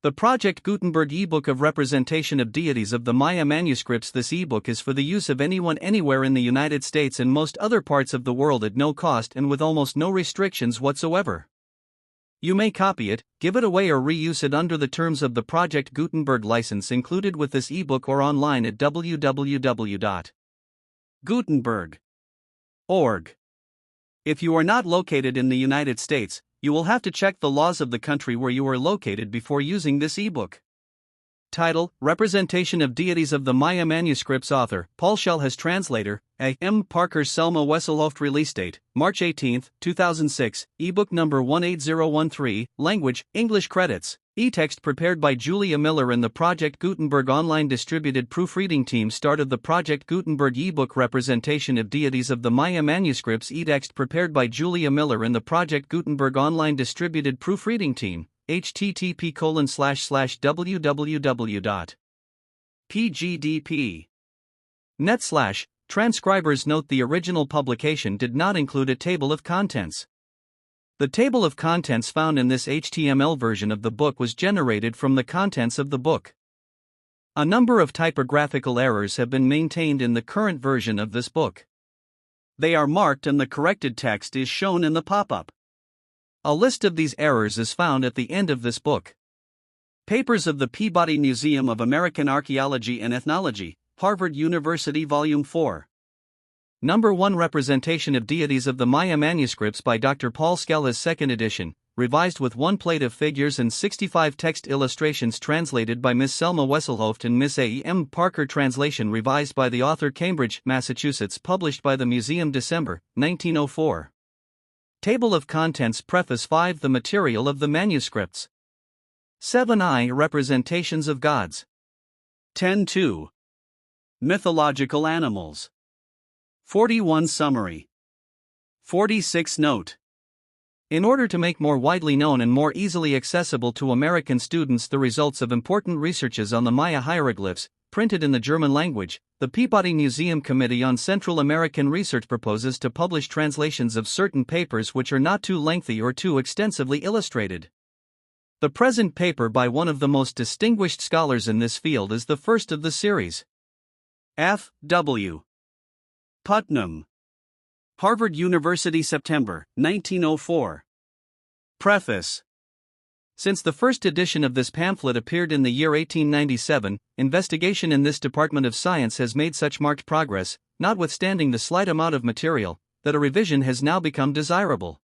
The Project Gutenberg ebook of representation of deities of the Maya manuscripts. This ebook is for the use of anyone anywhere in the United States and most other parts of the world at no cost and with almost no restrictions whatsoever. You may copy it, give it away or reuse it under the terms of the Project Gutenberg license included with this ebook or online at www.gutenberg.org. If you are not located in the United States, you will have to check the laws of the country where you are located before using this ebook. Title: Representation of Deities of the Maya Manuscripts. Author: Paul Schellhas. Translator: A. M. Parker. Selma Wesselhoft. Release date: March 18, 2006. Ebook number 18013. Language: English. Credits: E-text prepared by Julia Miller and the Project Gutenberg online distributed proofreading team. Start of the Project Gutenberg ebook Representation of Deities of the Maya Manuscripts. E-text prepared by Julia Miller and the Project Gutenberg online distributed proofreading team. http://www.pgdp.net/. Transcribers note the original publication did not include a table of contents. The table of contents found in this HTML version of the book was generated from the contents of the book. A number of typographical errors have been maintained in the current version of this book. They are marked and the corrected text is shown in the pop-up. A list of these errors is found at the end of this book. Papers of the Peabody Museum of American Archaeology and Ethnology, Harvard University, Volume 4. Number 1. Representation of Deities of the Maya Manuscripts by Dr. Paul Schellhas. 2nd edition, revised with 1 plate of figures and 65 text illustrations. Translated by Ms. Selma Wesselhoft and Ms. A. M. Parker. Translation revised by the author. Cambridge, Massachusetts. Published by the Museum. December, 1904. Table of Contents. Preface. 5. The material of the manuscripts. 7i. Representations of gods. 10.2. Mythological animals. 41. Summary. 46. Note. In order to make more widely known and more easily accessible to American students the results of important researches on the Maya hieroglyphs, printed in the German language, the Peabody Museum Committee on Central American Research proposes to publish translations of certain papers which are not too lengthy or too extensively illustrated. The present paper by one of the most distinguished scholars in this field is the first of the series. F. W. Putnam. Harvard University, September, 1904. Preface. Since the first edition of this pamphlet appeared in the year 1897, investigation in this department of science has made such marked progress, notwithstanding the slight amount of material, that a revision has now become desirable.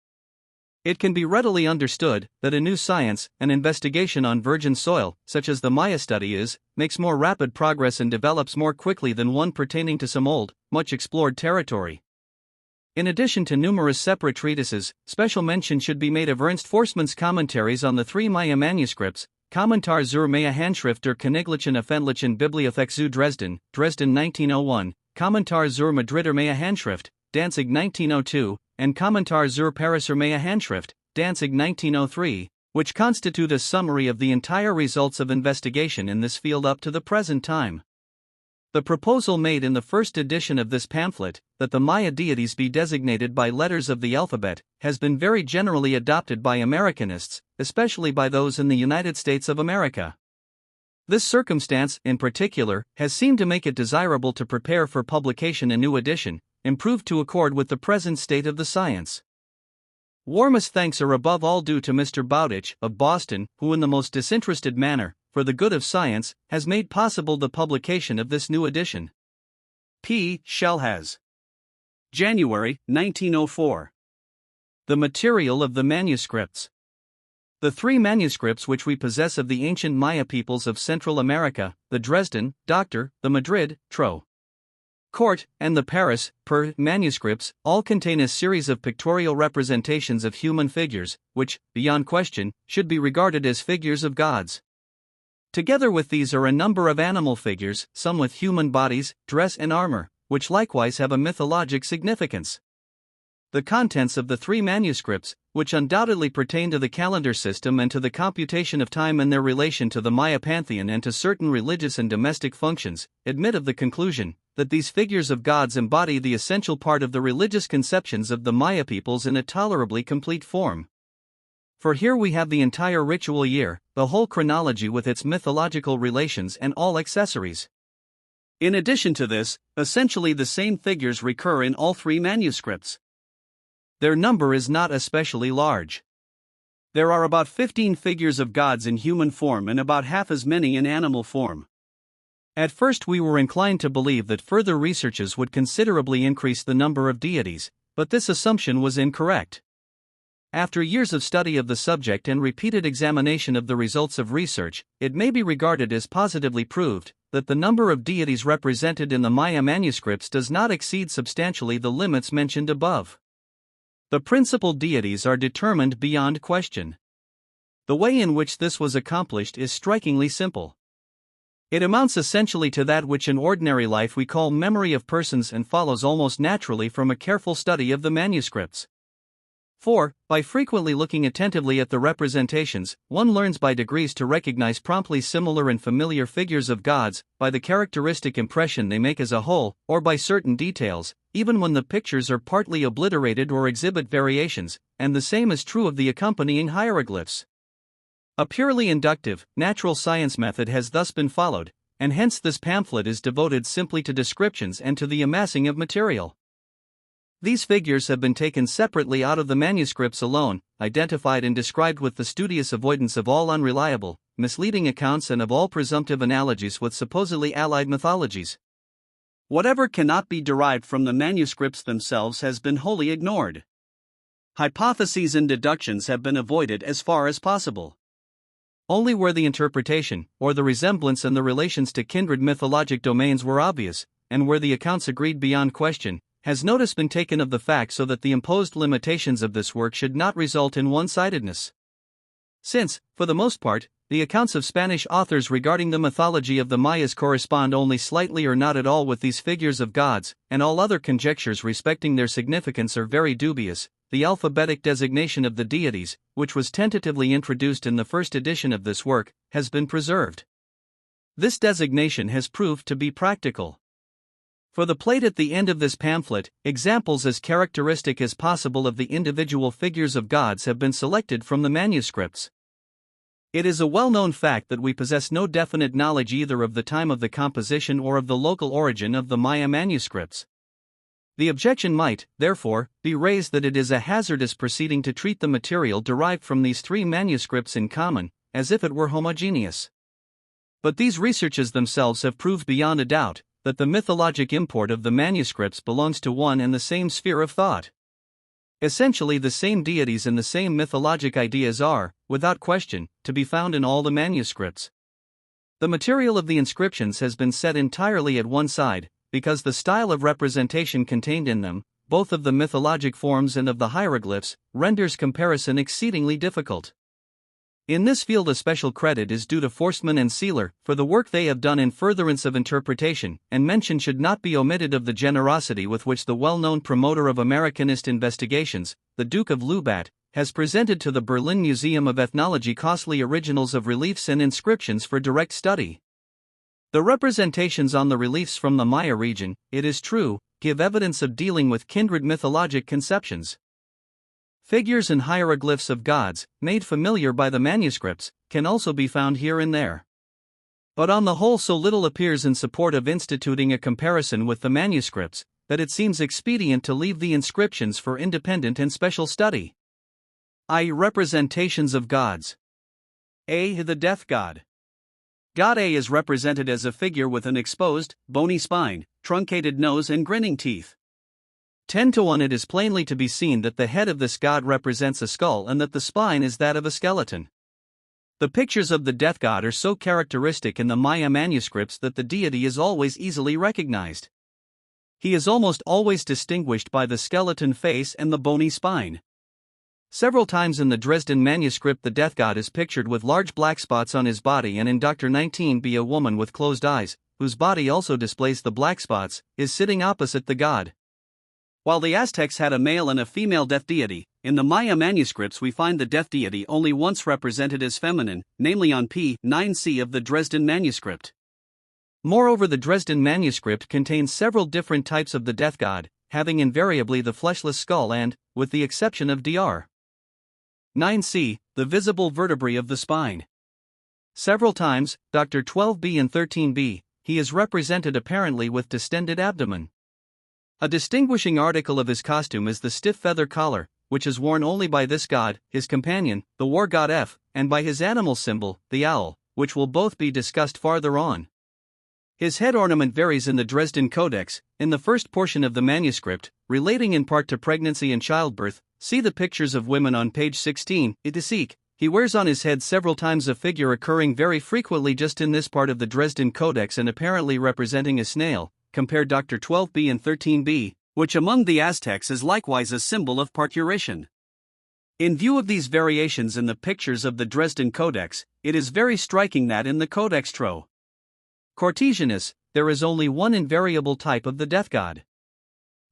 It can be readily understood that a new science, an investigation on virgin soil, such as the Maya study is, makes more rapid progress and develops more quickly than one pertaining to some old, much explored territory. In addition to numerous separate treatises, special mention should be made of Ernst Forstmann's commentaries on the 3 Maya manuscripts, Kommentar zur Maya Handschrift der Königlichen Öffentlichen Bibliothek zu Dresden, Dresden 1901, Kommentar zur Madrider Maya Handschrift, Danzig 1902, and Kommentar zur Pariser Maya Handschrift, Danzig 1903, which constitute a summary of the entire results of investigation in this field up to the present time. The proposal made in the first edition of this pamphlet, that the Maya deities be designated by letters of the alphabet, has been very generally adopted by Americanists, especially by those in the United States of America. This circumstance, in particular, has seemed to make it desirable to prepare for publication a new edition, improved to accord with the present state of the science. Warmest thanks are above all due to Mr. Bowditch, of Boston, who in the most disinterested manner, for the good of science, has made possible the publication of this new edition. P. Schellhas. January, 1904. The material of the manuscripts. The 3 manuscripts which we possess of the ancient Maya peoples of Central America, the Dresden, Dr., the Madrid, Tro. Court, and the Paris, Per, manuscripts, all contain a series of pictorial representations of human figures, which, beyond question, should be regarded as figures of gods. Together with these are a number of animal figures, some with human bodies, dress and armor, which likewise have a mythologic significance. The contents of the 3 manuscripts, which undoubtedly pertain to the calendar system and to the computation of time and their relation to the Maya pantheon and to certain religious and domestic functions, admit of the conclusion that these figures of gods embody the essential part of the religious conceptions of the Maya peoples in a tolerably complete form. For here we have the entire ritual year, the whole chronology with its mythological relations and all accessories. In addition to this, essentially the same figures recur in all three manuscripts. Their number is not especially large. There are about 15 figures of gods in human form and about half as many in animal form. At first we were inclined to believe that further researches would considerably increase the number of deities, but this assumption was incorrect. After years of study of the subject and repeated examination of the results of research, it may be regarded as positively proved that the number of deities represented in the Maya manuscripts does not exceed substantially the limits mentioned above. The principal deities are determined beyond question. The way in which this was accomplished is strikingly simple. It amounts essentially to that which in ordinary life we call memory of persons and follows almost naturally from a careful study of the manuscripts. For, by frequently looking attentively at the representations, one learns by degrees to recognize promptly similar and familiar figures of gods, by the characteristic impression they make as a whole, or by certain details, even when the pictures are partly obliterated or exhibit variations, and the same is true of the accompanying hieroglyphs. A purely inductive, natural science method has thus been followed, and hence this pamphlet is devoted simply to descriptions and to the amassing of material. These figures have been taken separately out of the manuscripts alone, identified and described with the studious avoidance of all unreliable, misleading accounts and of all presumptive analogies with supposedly allied mythologies. Whatever cannot be derived from the manuscripts themselves has been wholly ignored. Hypotheses and deductions have been avoided as far as possible. Only where the interpretation, or the resemblance and the relations to kindred mythologic domains were obvious, and where the accounts agreed beyond question, has notice been taken of the fact so that the imposed limitations of this work should not result in one-sidedness. Since, for the most part, the accounts of Spanish authors regarding the mythology of the Mayas correspond only slightly or not at all with these figures of gods, and all other conjectures respecting their significance are very dubious, the alphabetic designation of the deities, which was tentatively introduced in the first edition of this work, has been preserved. This designation has proved to be practical. For the plate at the end of this pamphlet, examples as characteristic as possible of the individual figures of gods have been selected from the manuscripts. It is a well-known fact that we possess no definite knowledge either of the time of the composition or of the local origin of the Maya manuscripts. The objection might, therefore, be raised that it is a hazardous proceeding to treat the material derived from these three manuscripts in common, as if it were homogeneous. But these researches themselves have proved beyond a doubt that the mythologic import of the manuscripts belongs to one and the same sphere of thought. Essentially the same deities and the same mythologic ideas are, without question, to be found in all the manuscripts. The material of the inscriptions has been set entirely at one side, because the style of representation contained in them, both of the mythologic forms and of the hieroglyphs, renders comparison exceedingly difficult. In this field a special credit is due to Forstmann and Seeler for the work they have done in furtherance of interpretation, and mention should not be omitted of the generosity with which the well-known promoter of Americanist investigations, the Duke of Lubat, has presented to the Berlin Museum of Ethnology costly originals of reliefs and inscriptions for direct study. The representations on the reliefs from the Maya region, it is true, give evidence of dealing with kindred mythologic conceptions. Figures and hieroglyphs of gods, made familiar by the manuscripts, can also be found here and there. But on the whole so little appears in support of instituting a comparison with the manuscripts, that it seems expedient to leave the inscriptions for independent and special study. I. Representations of gods. A. The death god. God A is represented as a figure with an exposed, bony spine, truncated nose and grinning teeth. 10:1 It is plainly to be seen that the head of this god represents a skull and that the spine is that of a skeleton. The pictures of the death god are so characteristic in the Maya manuscripts that the deity is always easily recognized. He is almost always distinguished by the skeleton face and the bony spine. Several times in the Dresden manuscript the death god is pictured with large black spots on his body, and in Dr. 19b a woman with closed eyes, whose body also displays the black spots, is sitting opposite the god. While the Aztecs had a male and a female death deity, in the Maya manuscripts we find the death deity only once represented as feminine, namely on p. 9c of the Dresden manuscript. Moreover, the Dresden manuscript contains several different types of the death god, having invariably the fleshless skull and, with the exception of Dr. 9c. The visible vertebrae of the spine. Several times, Dr. 12b and 13b, he is represented apparently with distended abdomen. A distinguishing article of his costume is the stiff feather collar, which is worn only by this god, his companion, the war god F, and by his animal symbol, the owl, which will both be discussed farther on. His head ornament varies in the Dresden Codex, in the first portion of the manuscript, relating in part to pregnancy and childbirth. See the pictures of women on page 16, he wears on his head several times a figure occurring very frequently just in this part of the Dresden Codex and apparently representing a snail, compare Dr. 12b and 13b, which among the Aztecs is likewise a symbol of parturition. In view of these variations in the pictures of the Dresden Codex, it is very striking that in the Codex Tro. Cortesianus, there is only one invariable type of the death god.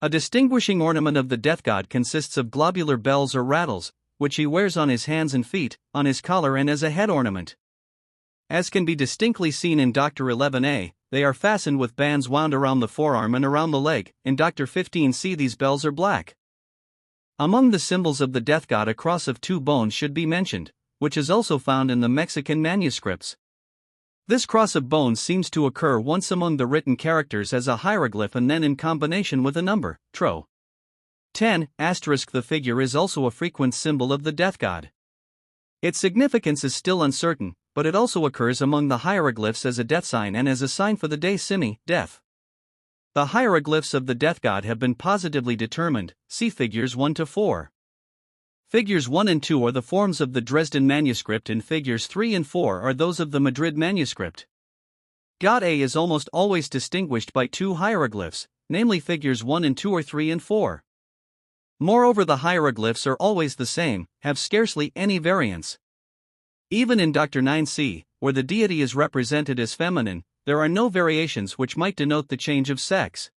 A distinguishing ornament of the death god consists of globular bells or rattles, which he wears on his hands and feet, on his collar and as a head ornament. As can be distinctly seen in Dr. 11a, they are fastened with bands wound around the forearm and around the leg. In Dr. 15c these bells are black. Among the symbols of the death god a cross of two bones should be mentioned, which is also found in the Mexican manuscripts. This cross of bones seems to occur once among the written characters as a hieroglyph and then in combination with a number, tro. 10*. The figure is also a frequent symbol of the death god. Its significance is still uncertain, but it also occurs among the hieroglyphs as a death sign and as a sign for the day simi, death. The hieroglyphs of the death god have been positively determined, see figures 1 to 4. Figures 1 and 2 are the forms of the Dresden manuscript and figures 3 and 4 are those of the Madrid manuscript. God A is almost always distinguished by two hieroglyphs, namely figures 1 and 2 or 3 and 4. Moreover, the hieroglyphs are always the same, have scarcely any variance. Even in Dr. 9c, where the deity is represented as feminine, there are no variations which might denote the change of sex.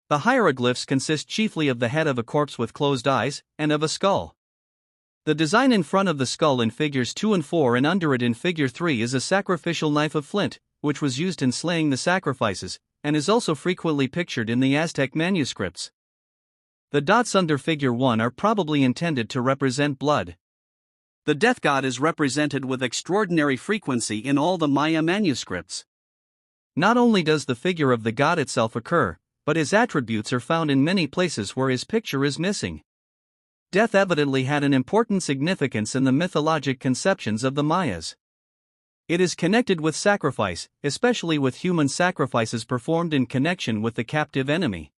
The hieroglyphs consist chiefly of the head of a corpse with closed eyes, and of a skull. The design in front of the skull in figures 2 and 4 and under it in figure 3 is a sacrificial knife of flint, which was used in slaying the sacrifices, and is also frequently pictured in the Aztec manuscripts. The dots under figure 1 are probably intended to represent blood. The death god is represented with extraordinary frequency in all the Maya manuscripts. Not only does the figure of the god itself occur, but his attributes are found in many places where his picture is missing. Death evidently had an important significance in the mythologic conceptions of the Mayas. It is connected with sacrifice, especially with human sacrifices performed in connection with the captive enemy.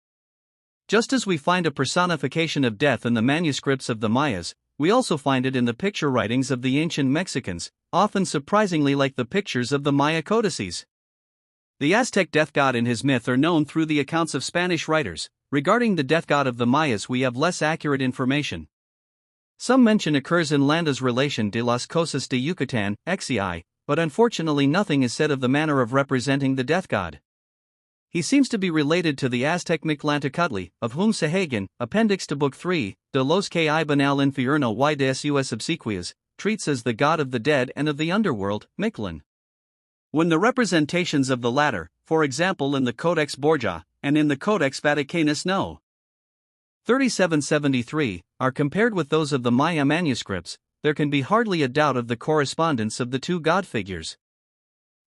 Just as we find a personification of death in the manuscripts of the Mayas, we also find it in the picture writings of the ancient Mexicans, often surprisingly like the pictures of the Maya codices. The Aztec death god and his myth are known through the accounts of Spanish writers. Regarding the death god of the Mayas, we have less accurate information. Some mention occurs in Landa's Relation de las Cosas de Yucatán, XCI, but unfortunately nothing is said of the manner of representing the death god. He seems to be related to the Aztec Mictlantecutli, of whom Sahagan, appendix to Book 3, de los que iban al infierno y de sus obsequias, treats as the god of the dead and of the underworld, Mictlan. When the representations of the latter, for example in the Codex Borgia, and in the Codex Vaticanus No. 3773, are compared with those of the Maya manuscripts, there can be hardly a doubt of the correspondence of the two god figures.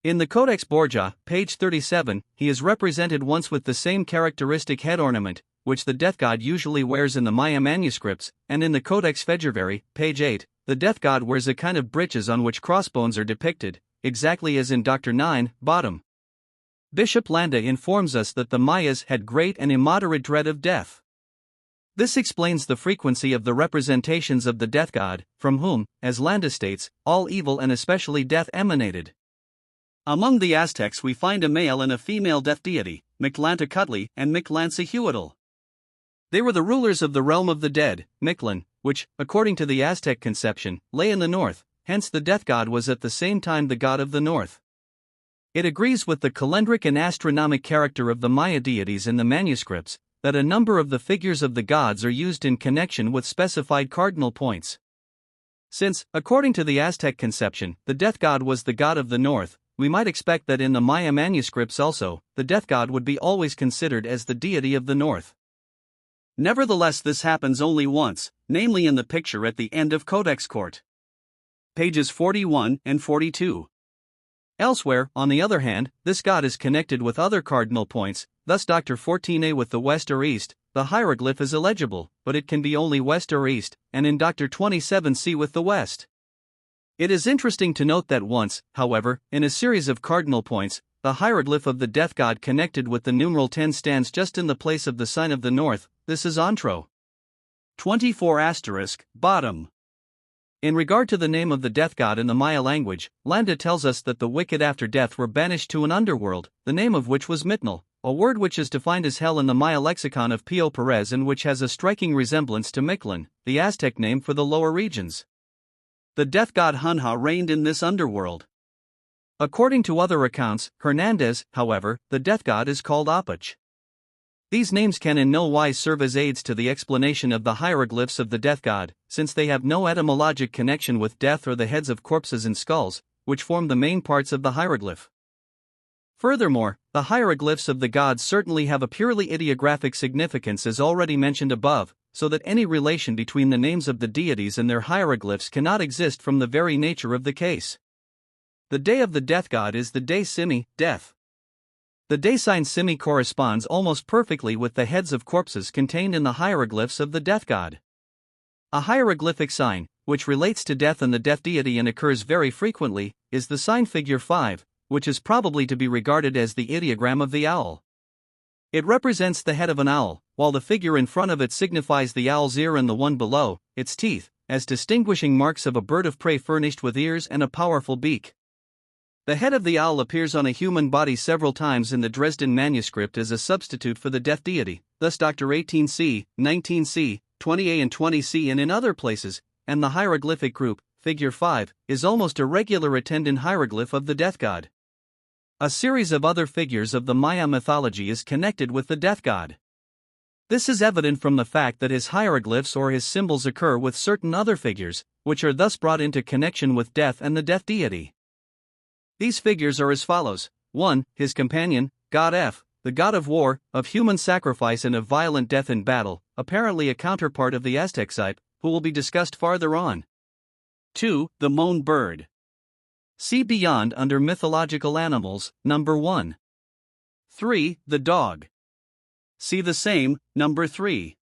In the Codex Borgia, page 37, he is represented once with the same characteristic head ornament, which the death god usually wears in the Maya manuscripts, and in the Codex Fedjervari, page 8, the death god wears a kind of breeches on which crossbones are depicted, exactly as in Dr. 9, bottom. Bishop Landa informs us that the Mayas had great and immoderate dread of death. This explains the frequency of the representations of the death god, from whom, as Landa states, all evil and especially death emanated. Among the Aztecs we find a male and a female death deity, Mictlantecutli and Mictlantecuhtli. They were the rulers of the realm of the dead, Mictlan, which, according to the Aztec conception, lay in the north, hence the death god was at the same time the god of the north. It agrees with the calendric and astronomic character of the Maya deities in the manuscripts, that a number of the figures of the gods are used in connection with specified cardinal points. Since, according to the Aztec conception, the death god was the god of the north, we might expect that in the Maya manuscripts also, the death god would be always considered as the deity of the north. Nevertheless, this happens only once, namely in the picture at the end of Codex Court. Pages 41 and 42. Elsewhere, on the other hand, this god is connected with other cardinal points, thus Dr. 14a with the west or east, the hieroglyph is illegible, but it can be only west or east, and in Dr. 27c with the west. It is interesting to note that once, however, in a series of cardinal points, the hieroglyph of the death god connected with the numeral 10 stands just in the place of the sign of the north. This is Antro. 24 bottom. In regard to the name of the death god in the Maya language, Landa tells us that the wicked after death were banished to an underworld, the name of which was Mitnal, a word which is defined as hell in the Maya lexicon of Pio Perez and which has a striking resemblance to Mictlan, the Aztec name for the lower regions. The death god Hunha reigned in this underworld. According to other accounts, Hernandez, however, the death god is called Apach. These names can in no wise serve as aids to the explanation of the hieroglyphs of the death god, since they have no etymologic connection with death or the heads of corpses and skulls, which form the main parts of the hieroglyph. Furthermore, the hieroglyphs of the gods certainly have a purely ideographic significance as already mentioned above, so that any relation between the names of the deities and their hieroglyphs cannot exist from the very nature of the case. The day of the death god is the day Simi, death. The day sign Simi corresponds almost perfectly with the heads of corpses contained in the hieroglyphs of the death god. A hieroglyphic sign, which relates to death and the death deity and occurs very frequently, is the sign figure 5, which is probably to be regarded as the ideogram of the owl. It represents the head of an owl, while the figure in front of it signifies the owl's ear and the one below, its teeth, as distinguishing marks of a bird of prey furnished with ears and a powerful beak. The head of the owl appears on a human body several times in the Dresden manuscript as a substitute for the death deity, thus Dr. 18c, 19c, 20a and 20c, and in other places, and the hieroglyphic group, figure 5, is almost a regular attendant hieroglyph of the death god. A series of other figures of the Maya mythology is connected with the death god. This is evident from the fact that his hieroglyphs or his symbols occur with certain other figures, which are thus brought into connection with death and the death deity. These figures are as follows: 1. His companion, God F, the god of war, of human sacrifice and of violent death in battle, apparently a counterpart of the Aztec Xipe, who will be discussed farther on. 2. The moan bird. See beyond under mythological animals, number 1. 3. The dog. See the same, number 3.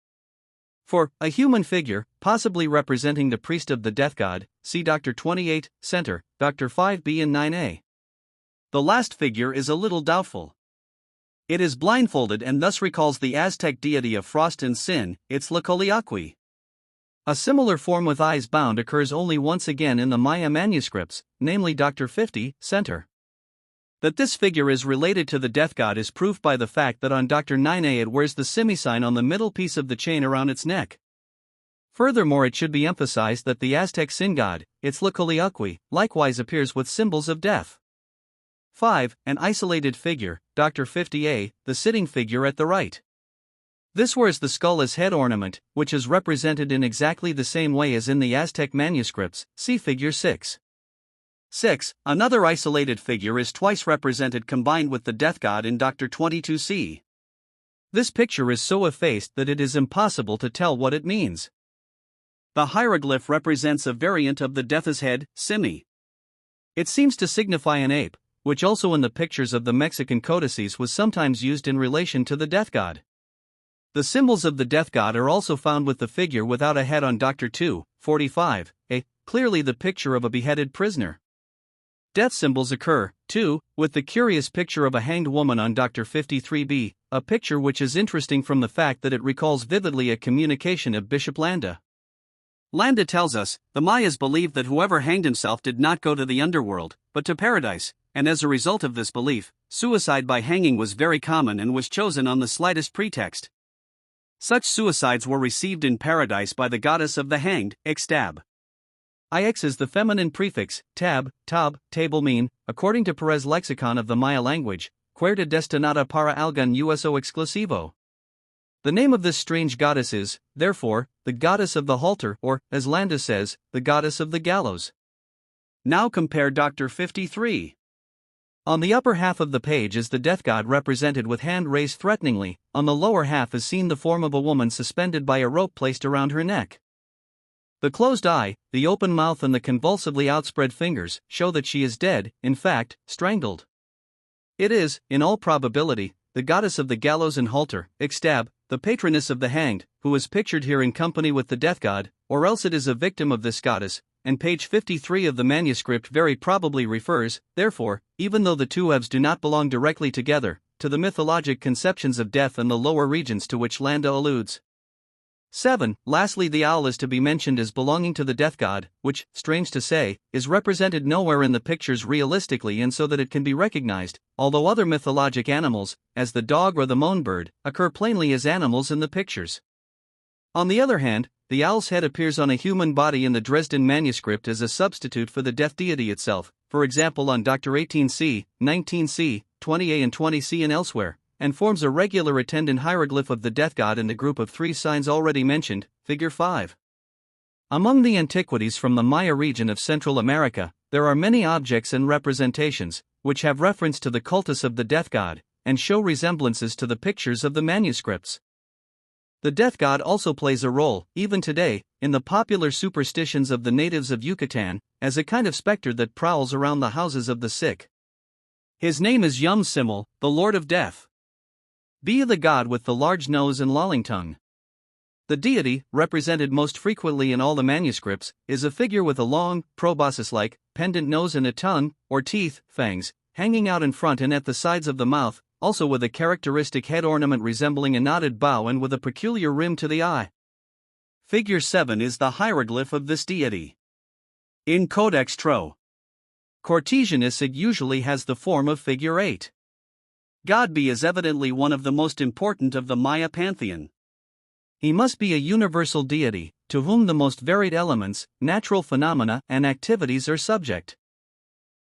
For a human figure, possibly representing the priest of the death god, see Dr. 28, Center, Dr. 5b and 9a. The last figure is a little doubtful. It is blindfolded and thus recalls the Aztec deity of frost and sin, Itztlicoliaqui. A similar form with eyes bound occurs only once again in the Maya manuscripts, namely Dr. 50, Center. That this figure is related to the death god is proved by the fact that on Dr. 9a it wears the Simi sign on the middle piece of the chain around its neck. Furthermore, it should be emphasized that the Aztec sin god, Itztlicoliaqui, likewise appears with symbols of death. 5. An isolated figure, Dr. 50a, the sitting figure at the right. This wears the skull as head ornament, which is represented in exactly the same way as in the Aztec manuscripts, see figure 6. 6. Another isolated figure is twice represented combined with the death god in Dr. 22c. This picture is so effaced that it is impossible to tell what it means. The hieroglyph represents a variant of the death's head, Simi. It seems to signify an ape, which also in the pictures of the Mexican codices was sometimes used in relation to the death god. The symbols of the death god are also found with the figure without a head on Dr. 2, 45, clearly the picture of a beheaded prisoner. Death symbols occur, too, with the curious picture of a hanged woman on Dr. 53b, a picture which is interesting from the fact that it recalls vividly a communication of Bishop Landa. Landa tells us, the Mayas believed that whoever hanged himself did not go to the underworld, but to paradise, and as a result of this belief, suicide by hanging was very common and was chosen on the slightest pretext. Such suicides were received in paradise by the goddess of the hanged, Ixtab. Ix is the feminine prefix, tab, table mean, according to Perez lexicon of the Maya language, Cuerda destinada para algún uso exclusivo. The name of this strange goddess is, therefore, the goddess of the halter or, as Landa says, the goddess of the gallows. Now compare Dr. 53. On the upper half of the page is the death god represented with hand raised threateningly, on the lower half is seen the form of a woman suspended by a rope placed around her neck. The closed eye, the open mouth and the convulsively outspread fingers show that she is dead, in fact, strangled. It is, in all probability, the goddess of the gallows and halter, Ixtab, the patroness of the hanged, who is pictured here in company with the death god, or else it is a victim of this goddess, and page 53 of the manuscript very probably refers, therefore, even though the two evs do not belong directly together, to the mythologic conceptions of death and the lower regions to which Landa alludes. 7. Lastly, the owl is to be mentioned as belonging to the death god, which, strange to say, is represented nowhere in the pictures realistically and so that it can be recognized, although other mythologic animals, as the dog or the moan bird, occur plainly as animals in the pictures. On the other hand, the owl's head appears on a human body in the Dresden manuscript as a substitute for the death deity itself, for example on Dr. 18c, 19c, 20a and 20c and elsewhere, and forms a regular attendant hieroglyph of the death god in the group of three signs already mentioned, figure 5. Among the antiquities from the Maya region of Central America, there are many objects and representations, which have reference to the cultus of the death god, and show resemblances to the pictures of the manuscripts. The death god also plays a role, even today, in the popular superstitions of the natives of Yucatan, as a kind of specter that prowls around the houses of the sick. His name is Yum Simul, the Lord of Death. Be the god with the large nose and lolling tongue. The deity, represented most frequently in all the manuscripts, is a figure with a long, proboscis-like, pendant nose and a tongue, or teeth, fangs, hanging out in front and at the sides of the mouth, also with a characteristic head ornament resembling a knotted bow and with a peculiar rim to the eye. Figure 7 is the hieroglyph of this deity. In Codex Tro. Cortesianus it usually has the form of figure 8. Godbe is evidently one of the most important of the Maya pantheon. He must be a universal deity, to whom the most varied elements, natural phenomena, and activities are subject.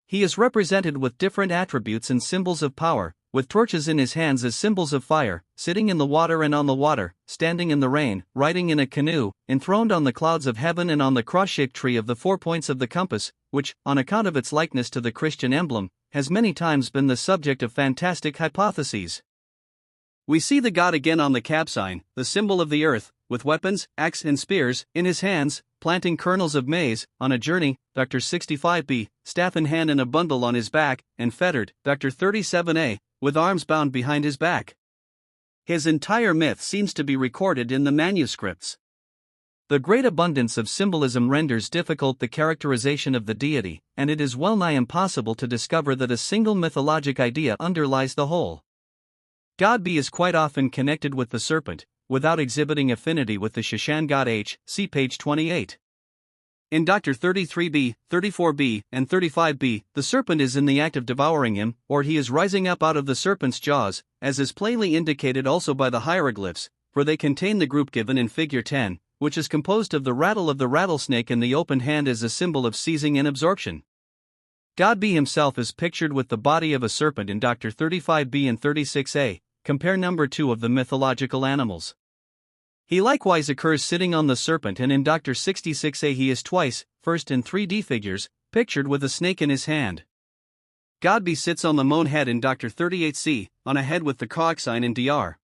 He is represented with different attributes and symbols of power, with torches in his hands as symbols of fire, sitting in the water and on the water, standing in the rain, riding in a canoe, enthroned on the clouds of heaven and on the cross-shaped tree of the 4 points of the compass, which, on account of its likeness to the Christian emblem, has many times been the subject of fantastic hypotheses. We see the god again on the capsign, the symbol of the earth, with weapons, axe and spears, in his hands, planting kernels of maize, on a journey, Dr. 65b, staff in hand and a bundle on his back, and fettered, Dr. 37a, with arms bound behind his back. His entire myth seems to be recorded in the manuscripts. The great abundance of symbolism renders difficult the characterization of the deity, and it is well nigh impossible to discover that a single mythologic idea underlies the whole. Godbe is quite often connected with the serpent, without exhibiting affinity with the Shashan god H, see page 28. In Dr. 33b, 34b, and 35b, the serpent is in the act of devouring him, or he is rising up out of the serpent's jaws, as is plainly indicated also by the hieroglyphs, for they contain the group given in figure 10, which is composed of the rattle of the rattlesnake and the open hand as a symbol of seizing and absorption. Godbe himself is pictured with the body of a serpent in Dr. 35b and 36a, compare number 2 of the mythological animals. He likewise occurs sitting on the serpent, and in Dr. 66a he is twice, first in 3D figures, pictured with a snake in his hand. Godbe sits on the moan head in Dr. 38c, on a head with the coxine in Dr.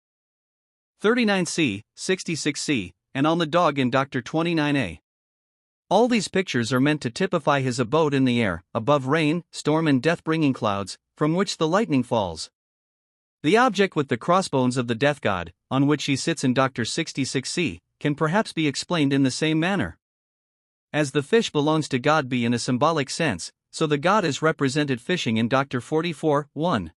39c, 66c, and on the dog in Dr. 29a. All these pictures are meant to typify his abode in the air, above rain, storm and death-bringing clouds, from which the lightning falls. The object with the crossbones of the death god, on which he sits in Dr. 66c, can perhaps be explained in the same manner. As the fish belongs to Godbe in a symbolic sense, so the god is represented fishing in Dr. 44:1.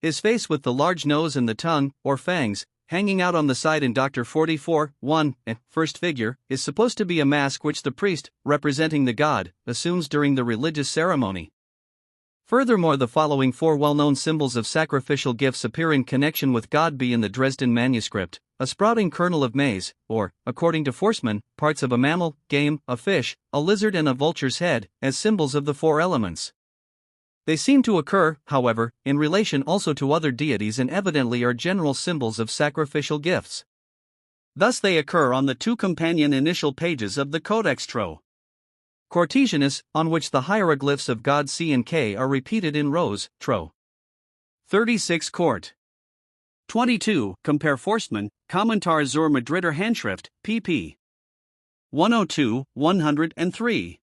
His face with the large nose and the tongue, or fangs, hanging out on the side in Dr. 44:1, first figure, is supposed to be a mask which the priest, representing the god, assumes during the religious ceremony. Furthermore, the following 4 well-known symbols of sacrificial gifts appear in connection with Godbe in the Dresden manuscript: a sprouting kernel of maize, or, according to Forsman, parts of a mammal, game, a fish, a lizard and a vulture's head, as symbols of the 4 elements. They seem to occur, however, in relation also to other deities and evidently are general symbols of sacrificial gifts. Thus they occur on the 2 companion initial pages of the Codex Tro. Cortesianus, on which the hieroglyphs of God C and K are repeated in rows, tro. 36 Court. 22. Compare Forstmann, Kommentar zur Madrider Handschrift, pp. 102, 103.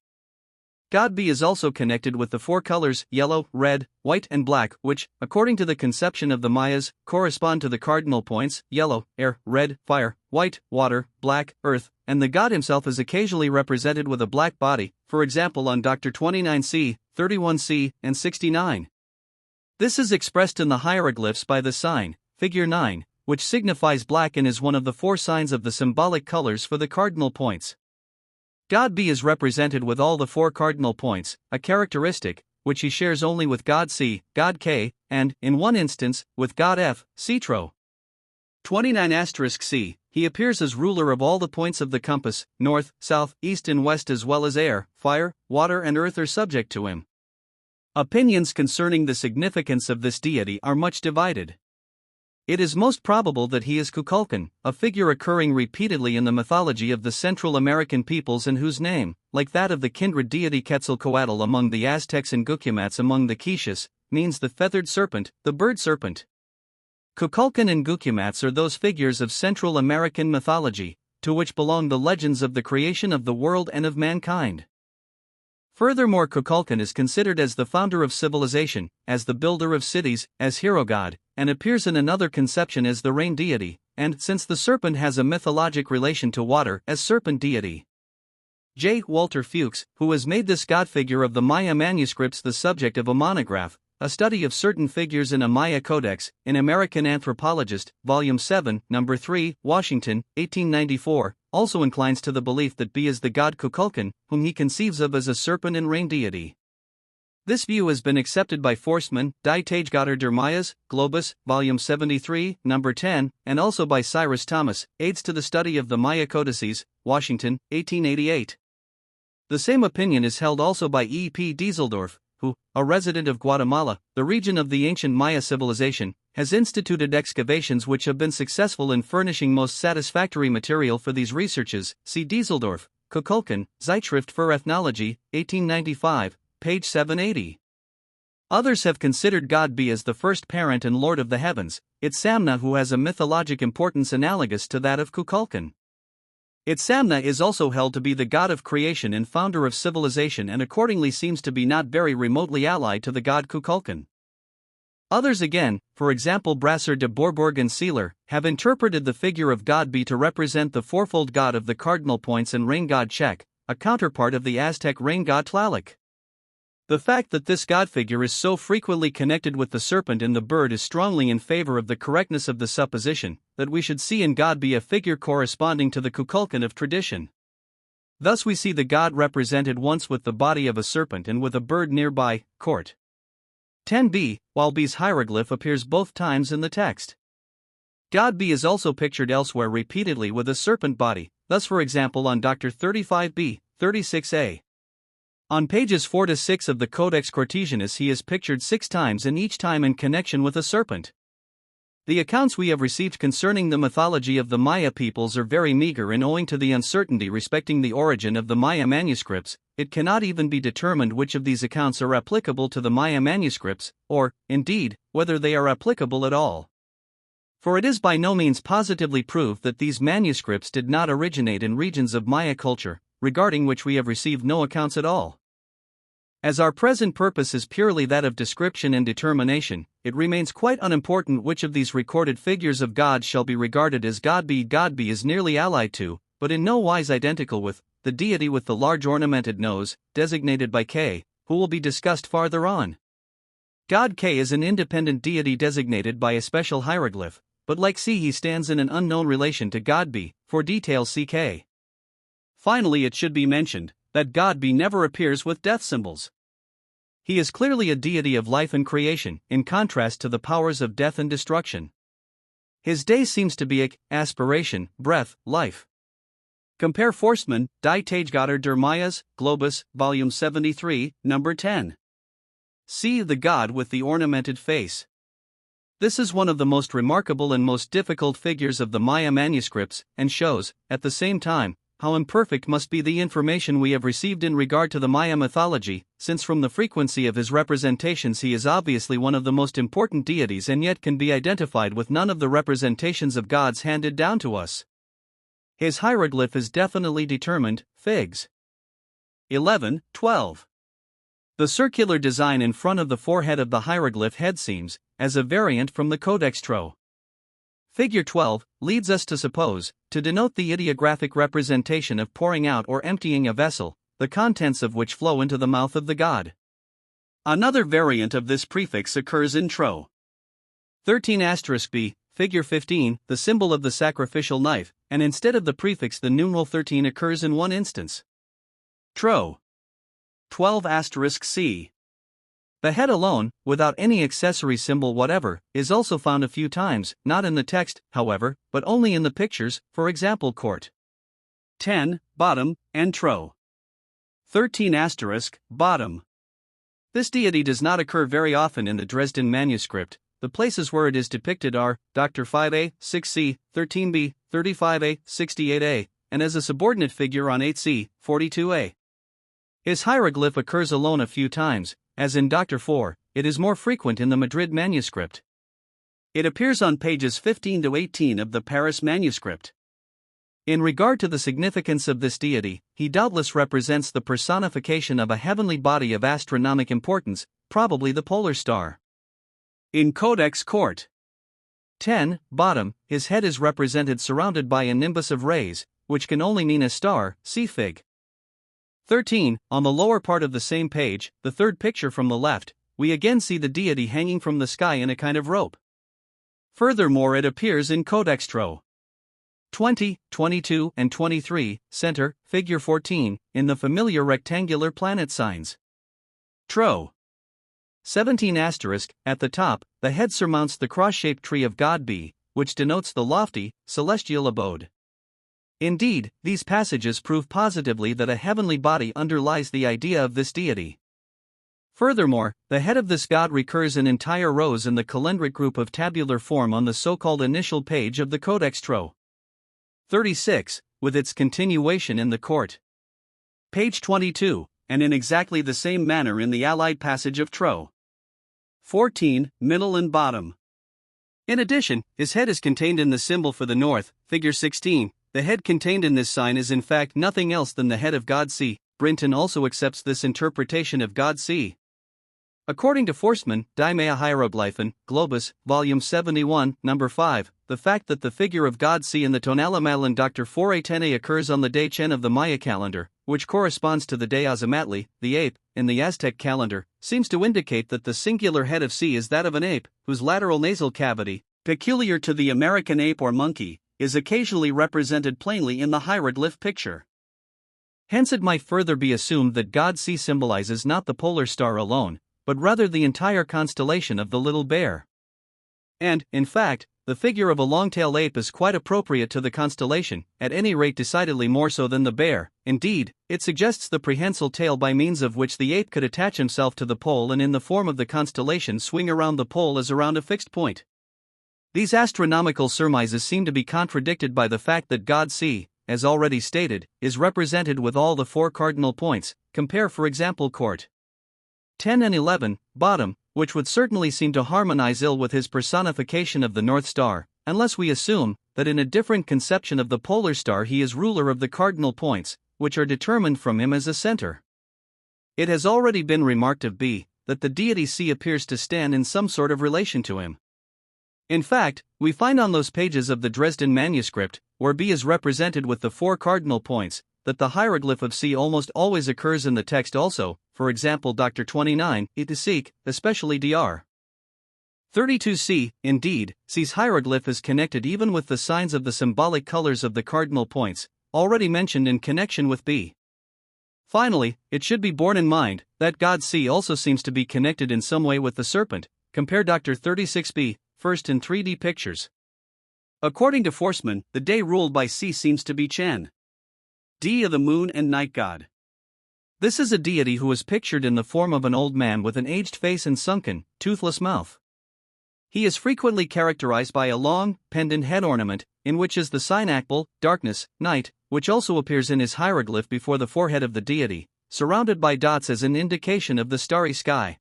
God B is also connected with the four colors yellow, red, white, and black, which, according to the conception of the Mayas, correspond to the cardinal points yellow, air, red, fire, white, water, black, earth, and the god himself is occasionally represented with a black body, for example on Dr. 29c, 31c, and 69. This is expressed in the hieroglyphs by the sign, figure 9, which signifies black and is one of the four signs of the symbolic colors for the cardinal points. God B is represented with all the four cardinal points, a characteristic which he shares only with God C, God K, and, in one instance, with God F, Ctro. 29*C, he appears as ruler of all the points of the compass, north, south, east and west, as well as air, fire, water and earth are subject to him. Opinions concerning the significance of this deity are much divided. It is most probable that he is Kukulkan, a figure occurring repeatedly in the mythology of the Central American peoples and whose name, like that of the kindred deity Quetzalcoatl among the Aztecs and Gucumatz among the Quiches, means the feathered serpent, the bird serpent. Kukulkan and Gucumatz are those figures of Central American mythology, to which belong the legends of the creation of the world and of mankind. Furthermore, Kukulkan is considered as the founder of civilization, as the builder of cities, as hero god, and appears in another conception as the rain deity, and, since the serpent has a mythologic relation to water, as serpent deity. J. Walter Fuchs, who has made this god figure of the Maya manuscripts the subject of a monograph, a study of certain figures in a Maya codex, in American Anthropologist, Volume 7, No. 3, Washington, 1894, also inclines to the belief that B is the god Kukulkan, whom he conceives of as a serpent and rain deity. This view has been accepted by Forstmann, Die Tagegatter der Mayas, Globus, Volume 73, No. 10, and also by Cyrus Thomas, Aids to the Study of the Maya Codices, Washington, 1888. The same opinion is held also by E. P. Dieseldorf, who, a resident of Guatemala, the region of the ancient Maya civilization, has instituted excavations which have been successful in furnishing most satisfactory material for these researches. See Dieseldorf, Kukulkan, Zeitschrift für Ethnologie, 1895, page 780. Others have considered God B as the first parent and lord of the heavens, Itsamna, who has a mythologic importance analogous to that of Kukulkan. Itsamna is also held to be the god of creation and founder of civilization, and accordingly seems to be not very remotely allied to the god Kukulkan. Others again, for example Brasser de Bourbourg and Seeler, have interpreted the figure of God B to represent the fourfold god of the cardinal points and rain god Chek, a counterpart of the Aztec rain god Tlaloc. The fact that this god figure is so frequently connected with the serpent and the bird is strongly in favor of the correctness of the supposition that we should see in God B a figure corresponding to the Kukulkan of tradition. Thus we see the god represented once with the body of a serpent and with a bird nearby, court. 10b, while B's hieroglyph appears both times in the text. God B is also pictured elsewhere repeatedly with a serpent body, thus for example on Dr. 35b, 36a. On pages 4 to 6 of the Codex Cortesianus he is pictured 6 times, and each time in connection with a serpent. The accounts we have received concerning the mythology of the Maya peoples are very meager, and owing to the uncertainty respecting the origin of the Maya manuscripts, it cannot even be determined which of these accounts are applicable to the Maya manuscripts, or, indeed, whether they are applicable at all. For it is by no means positively proved that these manuscripts did not originate in regions of Maya culture, regarding which we have received no accounts at all. As our present purpose is purely that of description and determination, it remains quite unimportant which of these recorded figures of God shall be regarded as God B. God B is nearly allied to, but in no wise identical with, the deity with the large ornamented nose, designated by K, who will be discussed farther on. God K is an independent deity designated by a special hieroglyph, but like C he stands in an unknown relation to God B, for details see K. Finally, it should be mentioned that God B never appears with death symbols. He is clearly a deity of life and creation, in contrast to the powers of death and destruction. His day seems to be aspiration, breath, life. Compare Forstmann, Die Tagegatter der Mayas, Globus, Volume 73, No. 10. See the god with the ornamented face. This is one of the most remarkable and most difficult figures of the Maya manuscripts, and shows, at the same time, how imperfect must be the information we have received in regard to the Maya mythology, since from the frequency of his representations he is obviously one of the most important deities and yet can be identified with none of the representations of gods handed down to us. His hieroglyph is definitely determined, figs. 11.12. The circular design in front of the forehead of the hieroglyph head seems, as a variant from the Codex Tro. Figure 12 leads us to suppose, to denote the ideographic representation of pouring out or emptying a vessel, the contents of which flow into the mouth of the god. Another variant of this prefix occurs in Tro. 13*b, figure 15, the symbol of the sacrificial knife, and instead of the prefix the numeral 13 occurs in one instance. Tro. 12*c. The head alone, without any accessory symbol whatever, is also found a few times, not in the text, however, but only in the pictures, for example court. 10, bottom, and Tro. 13*, bottom. This deity does not occur very often in the Dresden manuscript. The places where it is depicted are Dr. 5a, 6c, 13b, 35a, 68a, and as a subordinate figure on 8c, 42a. His hieroglyph occurs alone a few times. As in Dr. 4, it is more frequent in the Madrid manuscript. It appears on pages 15 to 18 of the Paris manuscript. In regard to the significance of this deity, he doubtless represents the personification of a heavenly body of astronomic importance, probably the polar star. In Codex Court 10, bottom, his head is represented surrounded by a nimbus of rays, which can only mean a star, see Fig. 13, on the lower part of the same page, the third picture from the left, we again see the deity hanging from the sky in a kind of rope. Furthermore, it appears in Codex Tro. 20, 22, and 23, center, figure 14, in the familiar rectangular planet signs. Tro. 17*, at the top, the head surmounts the cross-shaped tree of God B, which denotes the lofty, celestial abode. Indeed, these passages prove positively that a heavenly body underlies the idea of this deity. Furthermore, the head of this god recurs in entire rows in the calendric group of tabular form on the so-called initial page of the Codex Tro. 36, with its continuation in the court. Page 22, and in exactly the same manner in the allied passage of Tro. 14, middle and bottom. In addition, his head is contained in the symbol for the north, figure 16. The head contained in this sign is in fact nothing else than the head of God C. Brinton also accepts this interpretation of God C. According to Forstmann, Die Maya Hieroglyphen, Globus, Volume 71, Number 5, the fact that the figure of God C in the Tonalamatal in Dr. 4a10a occurs on the day Chen of the Maya calendar, which corresponds to the day Azamatli, the ape, in the Aztec calendar, seems to indicate that the singular head of C is that of an ape, whose lateral nasal cavity, peculiar to the American ape or monkey, is occasionally represented plainly in the hieroglyph picture. Hence it might further be assumed that God C symbolizes not the polar star alone, but rather the entire constellation of the Little Bear. And, in fact, the figure of a long-tailed ape is quite appropriate to the constellation, at any rate decidedly more so than the bear. Indeed, it suggests the prehensile tail by means of which the ape could attach himself to the pole and in the form of the constellation swing around the pole as around a fixed point. These astronomical surmises seem to be contradicted by the fact that God C, as already stated, is represented with all the four cardinal points. Compare for example Court 10 and 11, bottom, which would certainly seem to harmonize ill with his personification of the North Star, unless we assume that in a different conception of the polar star he is ruler of the cardinal points, which are determined from him as a center. It has already been remarked of B, that the deity C appears to stand in some sort of relation to him. In fact, we find on those pages of the Dresden manuscript, where B is represented with the four cardinal points, that the hieroglyph of C almost always occurs in the text also, for example Dr. 29, Itasik, especially Dr. 32c, indeed, C's hieroglyph is connected even with the signs of the symbolic colors of the cardinal points, already mentioned in connection with B. Finally, it should be borne in mind that God C also seems to be connected in some way with the serpent. Compare Dr. 36b, first in 3D pictures. According to Forstmann, the day ruled by C seems to be Chen, D of the moon and night god. This is a deity who is pictured in the form of an old man with an aged face and sunken, toothless mouth. He is frequently characterized by a long, pendant head ornament, in which is the sign Akbal, darkness, night, which also appears in his hieroglyph before the forehead of the deity, surrounded by dots as an indication of the starry sky.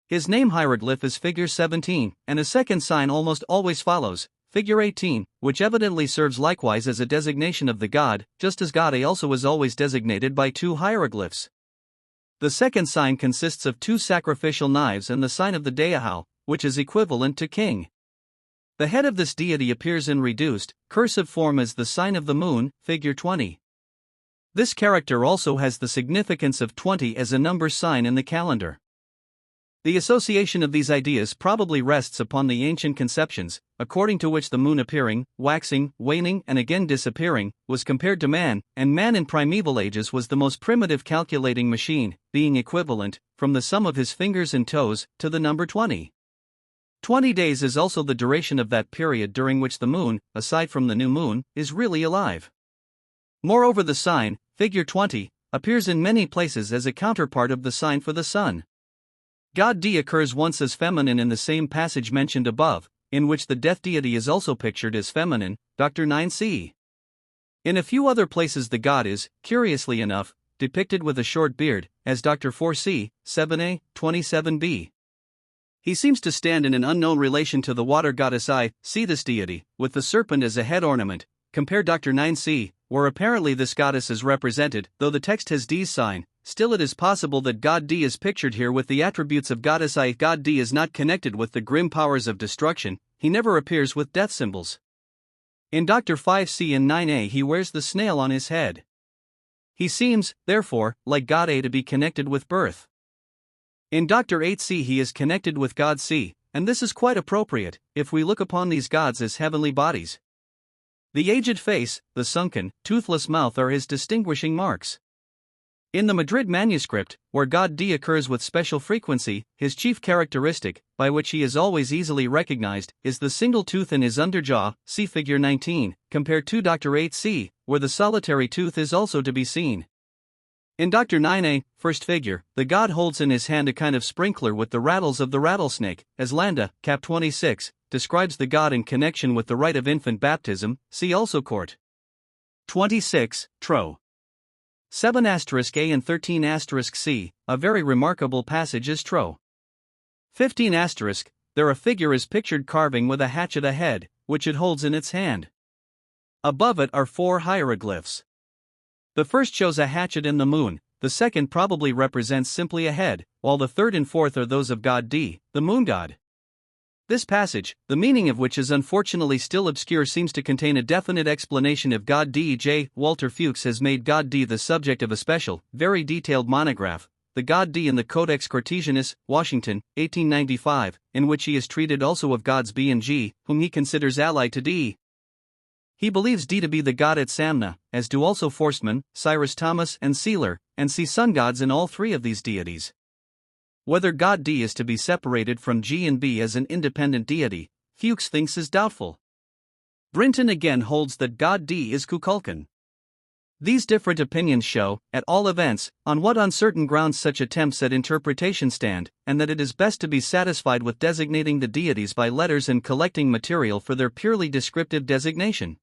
His name hieroglyph is figure 17, and a second sign almost always follows, figure 18, which evidently serves likewise as a designation of the god, just as God also is always designated by two hieroglyphs. The second sign consists of two sacrificial knives and the sign of the Deahau, which is equivalent to king. The head of this deity appears in reduced, cursive form as the sign of the moon, figure 20. This character also has the significance of 20 as a number sign in the calendar. The association of these ideas probably rests upon the ancient conceptions, according to which the moon appearing, waxing, waning, and again disappearing, was compared to man, and man in primeval ages was the most primitive calculating machine, being equivalent, from the sum of his fingers and toes, to the number 20. 20 days is also the duration of that period during which the moon, aside from the new moon, is really alive. Moreover, the sign, figure 20, appears in many places as a counterpart of the sign for the sun. God D occurs once as feminine in the same passage mentioned above, in which the death deity is also pictured as feminine, Dr. 9c. In a few other places the god is, curiously enough, depicted with a short beard, as Dr. 4c, 7a, 27b. He seems to stand in an unknown relation to the water goddess I, see this deity, with the serpent as a head ornament, compare Dr. 9c, where apparently this goddess is represented, though the text has D's sign. Still, it is possible that God D is pictured here with the attributes of Goddess I. God D is not connected with the grim powers of destruction, he never appears with death symbols. In Dr. 5c and 9a he wears the snail on his head. He seems, therefore, like God A to be connected with birth. In Dr. 8c he is connected with God C, and this is quite appropriate, if we look upon these gods as heavenly bodies. The aged face, the sunken, toothless mouth are his distinguishing marks. In the Madrid manuscript, where God D occurs with special frequency, his chief characteristic, by which he is always easily recognized, is the single tooth in his underjaw, see figure 19, compared to Dr. 8c, where the solitary tooth is also to be seen. In Dr. 9a, first figure, the god holds in his hand a kind of sprinkler with the rattles of the rattlesnake, as Landa, cap 26, describes the god in connection with the rite of infant baptism, see also Court. 26, Tro. 7 *A and 13 *C, a very remarkable passage is Tro. 15 *, there a figure is pictured carving with a hatchet ahead, which it holds in its hand. Above it are 4 hieroglyphs. The first shows a hatchet in the moon, the second probably represents simply a head, while the third and fourth are those of God D, the moon god. This passage, the meaning of which is unfortunately still obscure, seems to contain a definite explanation of God D. J. Walter Fuchs has made God D the subject of a special, very detailed monograph, The God D in the Codex Cartesianus, Washington, 1895, in which he is treated also of gods B and G, whom he considers allied to D. He believes D to be the god at Samna, as do also Forstmann, Cyrus Thomas, and Sealer, and see sun gods in all three of these deities. Whether God D is to be separated from G and B as an independent deity, Fuchs thinks is doubtful. Brinton again holds that God D is Kukulkan. These different opinions show, at all events, on what uncertain grounds such attempts at interpretation stand, and that it is best to be satisfied with designating the deities by letters and collecting material for their purely descriptive designation.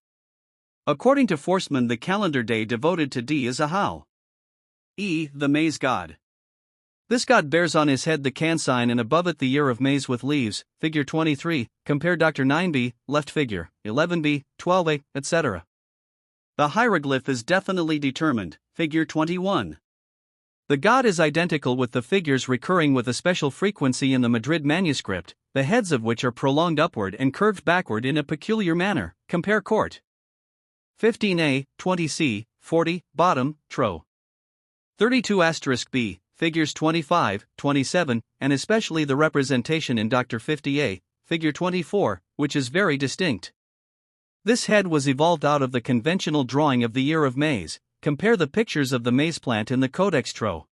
According to Forstmann, the calendar day devoted to D is Ahau. E. The maize god. This god bears on his head the can sign and above it the year of maize with leaves, figure 23, compare Dr. 9b, left figure, 11b, 12a, etc. The hieroglyph is definitely determined, figure 21. The god is identical with the figures recurring with a special frequency in the Madrid manuscript, the heads of which are prolonged upward and curved backward in a peculiar manner, compare Court. 15a, 20c, 40, bottom, Tro. 32 *b, figures 25, 27, and especially the representation in Dr. 50a, figure 24, which is very distinct. This head was evolved out of the conventional drawing of the ear of maize, compare the pictures of the maize plant in the Codex Tro.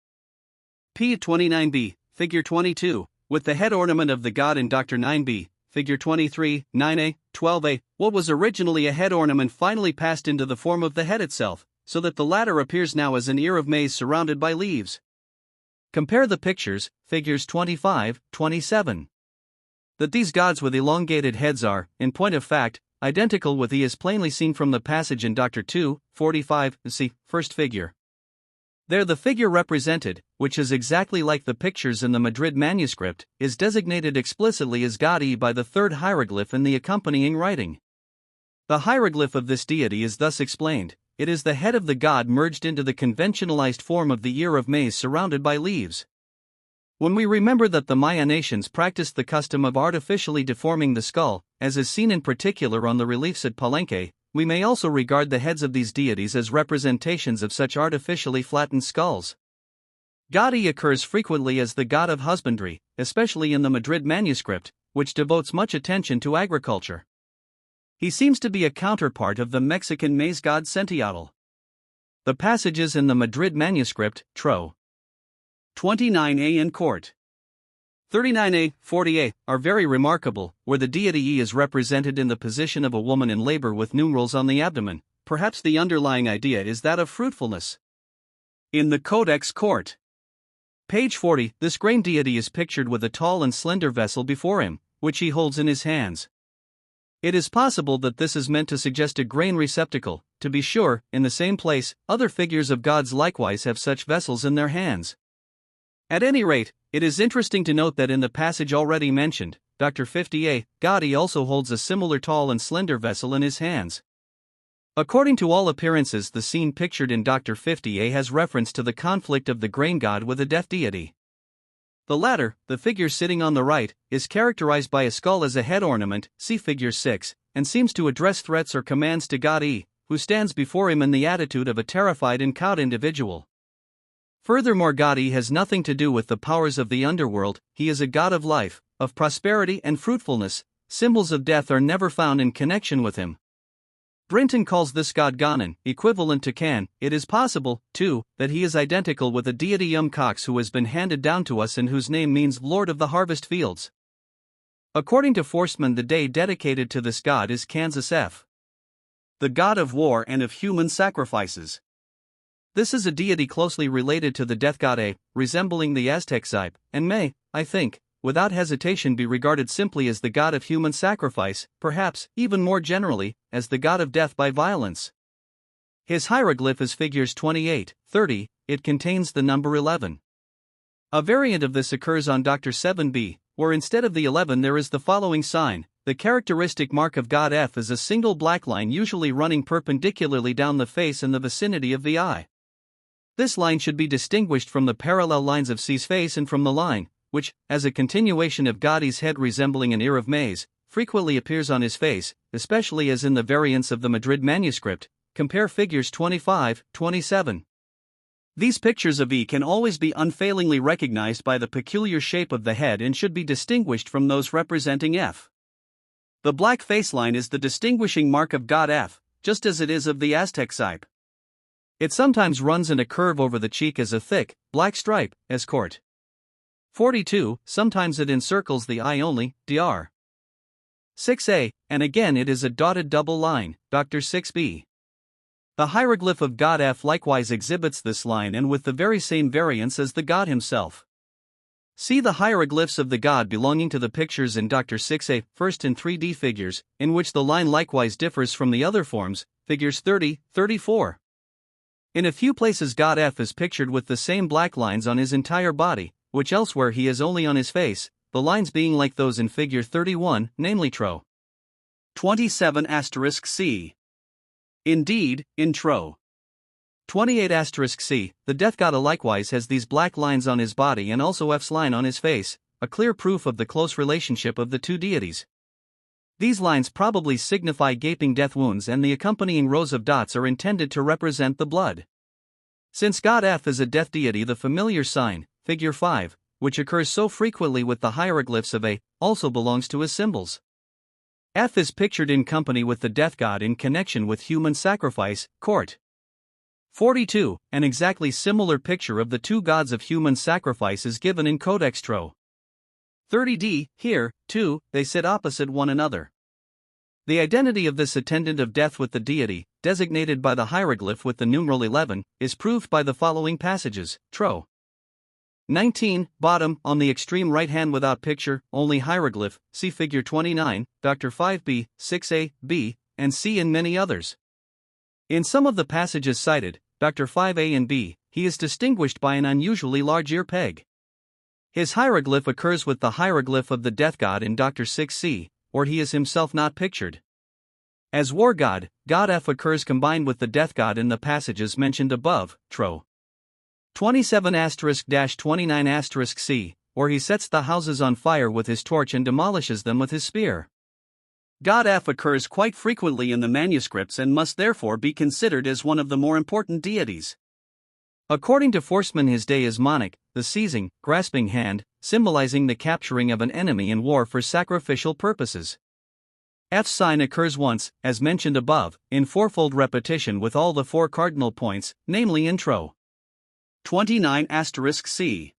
P. 29b, figure 22, with the head ornament of the god in Dr. 9b, figure 23, 9a, 12a, what was originally a head ornament finally passed into the form of the head itself, so that the latter appears now as an ear of maize surrounded by leaves. Compare the pictures, figures 25, 27. That these gods with elongated heads are, in point of fact, identical with E is plainly seen from the passage in Dr. 2:45, see, first figure. There the figure represented, which is exactly like the pictures in the Madrid manuscript, is designated explicitly as God E by the third hieroglyph in the accompanying writing. The hieroglyph of this deity is thus explained: it is the head of the god merged into the conventionalized form of the ear of maize surrounded by leaves. When we remember that the Maya nations practiced the custom of artificially deforming the skull, as is seen in particular on the reliefs at Palenque, we may also regard the heads of these deities as representations of such artificially flattened skulls. God E occurs frequently as the god of husbandry, especially in the Madrid manuscript, which devotes much attention to agriculture. He seems to be a counterpart of the Mexican maize god Centiatl. The passages in the Madrid manuscript, Tro. 29a and Court. 39a, 40a, are very remarkable, where the deity E is represented in the position of a woman in labor with numerals on the abdomen. Perhaps the underlying idea is that of fruitfulness. In the Codex Court. Page 40, this grain deity is pictured with a tall and slender vessel before him, which he holds in his hands. It is possible that this is meant to suggest a grain receptacle. To be sure, in the same place, other figures of gods likewise have such vessels in their hands. At any rate, it is interesting to note that in the passage already mentioned, Dr. 50a, God E also holds a similar tall and slender vessel in his hands. According to all appearances, the scene pictured in Dr. 50a has reference to the conflict of the grain god with a death deity. The latter, the figure sitting on the right, is characterized by a skull as a head ornament, see figure 6, and seems to address threats or commands to God E, who stands before him in the attitude of a terrified and cowed individual. Furthermore, God E has nothing to do with the powers of the underworld. He is a god of life, of prosperity and fruitfulness. Symbols of death are never found in connection with him. Brinton calls this god Ganon, equivalent to Can. It is possible, too, that he is identical with a deity Cox who has been handed down to us and whose name means Lord of the Harvest Fields. According to Forstmann, the day dedicated to this god is Kansas F, the god of war and of human sacrifices. This is a deity closely related to the death god A, resembling the Aztec Xipe, and may, I think, without hesitation be regarded simply as the god of human sacrifice, perhaps, even more generally, as the god of death by violence. His hieroglyph is figures 28, 30, it contains the number 11. A variant of this occurs on Dr. 7b, where instead of the 11 there is the following sign. The characteristic mark of God F is a single black line usually running perpendicularly down the face in the vicinity of the eye. This line should be distinguished from the parallel lines of C's face and from the line, which, as a continuation of God E's head resembling an ear of maize, frequently appears on his face, especially as in the variants of the Madrid manuscript. Compare figures 25, 27. These pictures of E can always be unfailingly recognized by the peculiar shape of the head and should be distinguished from those representing F. The black face line is the distinguishing mark of God F, just as it is of the Aztec Xipe. It sometimes runs in a curve over the cheek as a thick, black stripe, as Court. 42, sometimes it encircles the eye only, Dr. 6a, and again it is a dotted double line, Dr. 6b. The hieroglyph of God F likewise exhibits this line and with the very same variants as the god himself. See the hieroglyphs of the god belonging to the pictures in Dr. 6a, first in 3D figures, in which the line likewise differs from the other forms, figures 30, 34. In a few places God F is pictured with the same black lines on his entire body, which elsewhere he is only on his face, the lines being like those in figure 31, namely Tro. 27*C. Indeed, in Tro. 28*C, the death god likewise has these black lines on his body and also F's line on his face, a clear proof of the close relationship of the two deities. These lines probably signify gaping death wounds and the accompanying rows of dots are intended to represent the blood. Since God F is a death deity, the familiar sign, figure 5, which occurs so frequently with the hieroglyphs of A, also belongs to his symbols. F is pictured in company with the death god in connection with human sacrifice, Court. 42, an exactly similar picture of the two gods of human sacrifice is given in Codex Tro. 30d, here, too, they sit opposite one another. The identity of this attendant of death with the deity, designated by the hieroglyph with the numeral 11, is proved by the following passages, Tro. 19. Bottom, on the extreme right hand without picture, only hieroglyph, see figure 29, Dr. 5b, 6a, b, and c and many others. In some of the passages cited, Dr. 5a and b, he is distinguished by an unusually large ear peg. His hieroglyph occurs with the hieroglyph of the death god in Dr. 6c, or he is himself not pictured. As war god, God F occurs combined with the death god in the passages mentioned above, Tro. 27*-29*c, or he sets the houses on fire with his torch and demolishes them with his spear. God F occurs quite frequently in the manuscripts and must therefore be considered as one of the more important deities. According to Forstmann, his day is Monic, the seizing, grasping hand, symbolizing the capturing of an enemy in war for sacrificial purposes. F's sign occurs once, as mentioned above, in fourfold repetition with all the four cardinal points, namely in Tro. 29*c.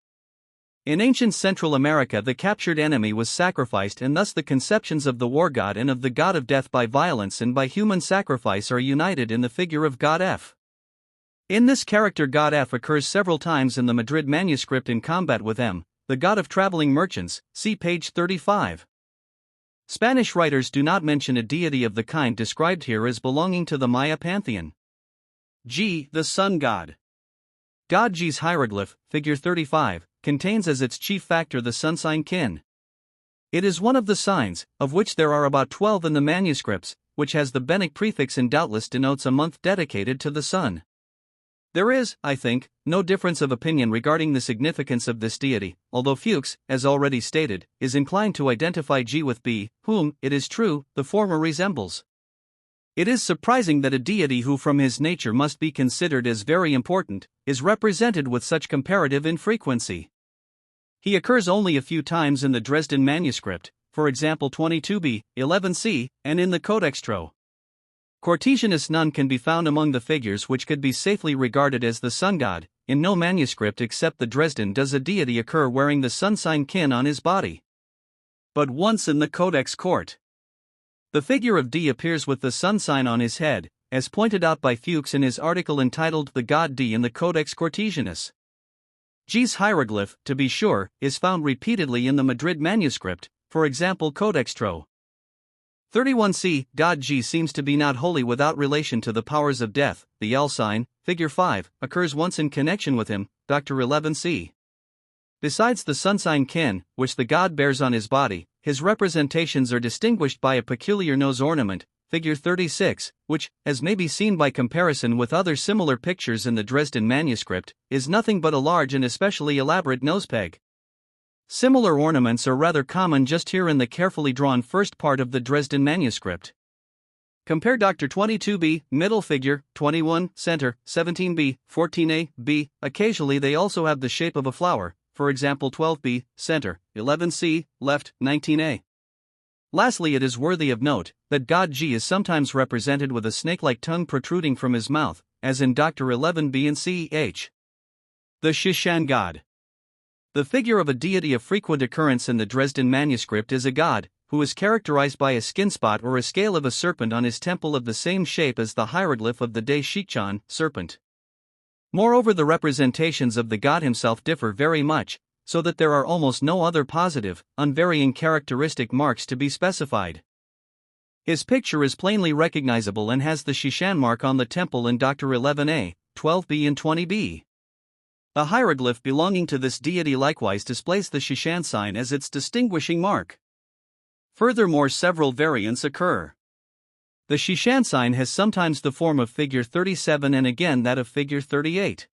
In ancient Central America, the captured enemy was sacrificed, and thus the conceptions of the war god and of the god of death by violence and by human sacrifice are united in the figure of God F. In this character, God F occurs several times in the Madrid manuscript in combat with M, the god of traveling merchants, see page 35. Spanish writers do not mention a deity of the kind described here as belonging to the Maya pantheon. G, the sun god. God G's hieroglyph, figure 35, contains as its chief factor the sun sign Kin. It is one of the signs, of which there are about 12 in the manuscripts, which has the Benic prefix and doubtless denotes a month dedicated to the sun. There is, I think, no difference of opinion regarding the significance of this deity, although Fuchs, as already stated, is inclined to identify G with B, whom, it is true, the former resembles. It is surprising that a deity who from his nature must be considered as very important, is represented with such comparative infrequency. He occurs only a few times in the Dresden manuscript, for example 22b, 11c, and in the Codex Tro. Cortesianus none can be found among the figures which could be safely regarded as the sun god. In no manuscript except the Dresden does a deity occur wearing the sun sign Kin on his body. But once in the Codex Court, the figure of D appears with the sun sign on his head, as pointed out by Fuchs in his article entitled The God D in the Codex Cortesianus. G's hieroglyph, to be sure, is found repeatedly in the Madrid manuscript, for example Codex Tro. 31c. God G seems to be not wholly without relation to the powers of death. The L sign, figure 5, occurs once in connection with him, Dr. 11c. Besides the sun sign Kin, which the god bears on his body, his representations are distinguished by a peculiar nose ornament, figure 36, which, as may be seen by comparison with other similar pictures in the Dresden manuscript, is nothing but a large and especially elaborate nose peg. Similar ornaments are rather common just here in the carefully drawn first part of the Dresden manuscript. Compare Dr. 22b, middle figure, 21, center, 17b, 14a, b. Occasionally they also have the shape of a flower, for example 12b, center, 11c, left, 19a. Lastly, it is worthy of note that God G is sometimes represented with a snake-like tongue protruding from his mouth, as in Dr. 11b and ch. The Shishan god. The figure of a deity of frequent occurrence in the Dresden manuscript is a god, who is characterized by a skin spot or a scale of a serpent on his temple of the same shape as the hieroglyph of the De Shichan, serpent. Moreover, the representations of the god himself differ very much, so that there are almost no other positive, unvarying characteristic marks to be specified. His picture is plainly recognizable and has the Shishan mark on the temple in Dr. 11a, 12b and 20b. A hieroglyph belonging to this deity likewise displays the Shishan sign as its distinguishing mark. Furthermore, several variants occur. The Shishan sign has sometimes the form of figure 37 and again that of figure 38.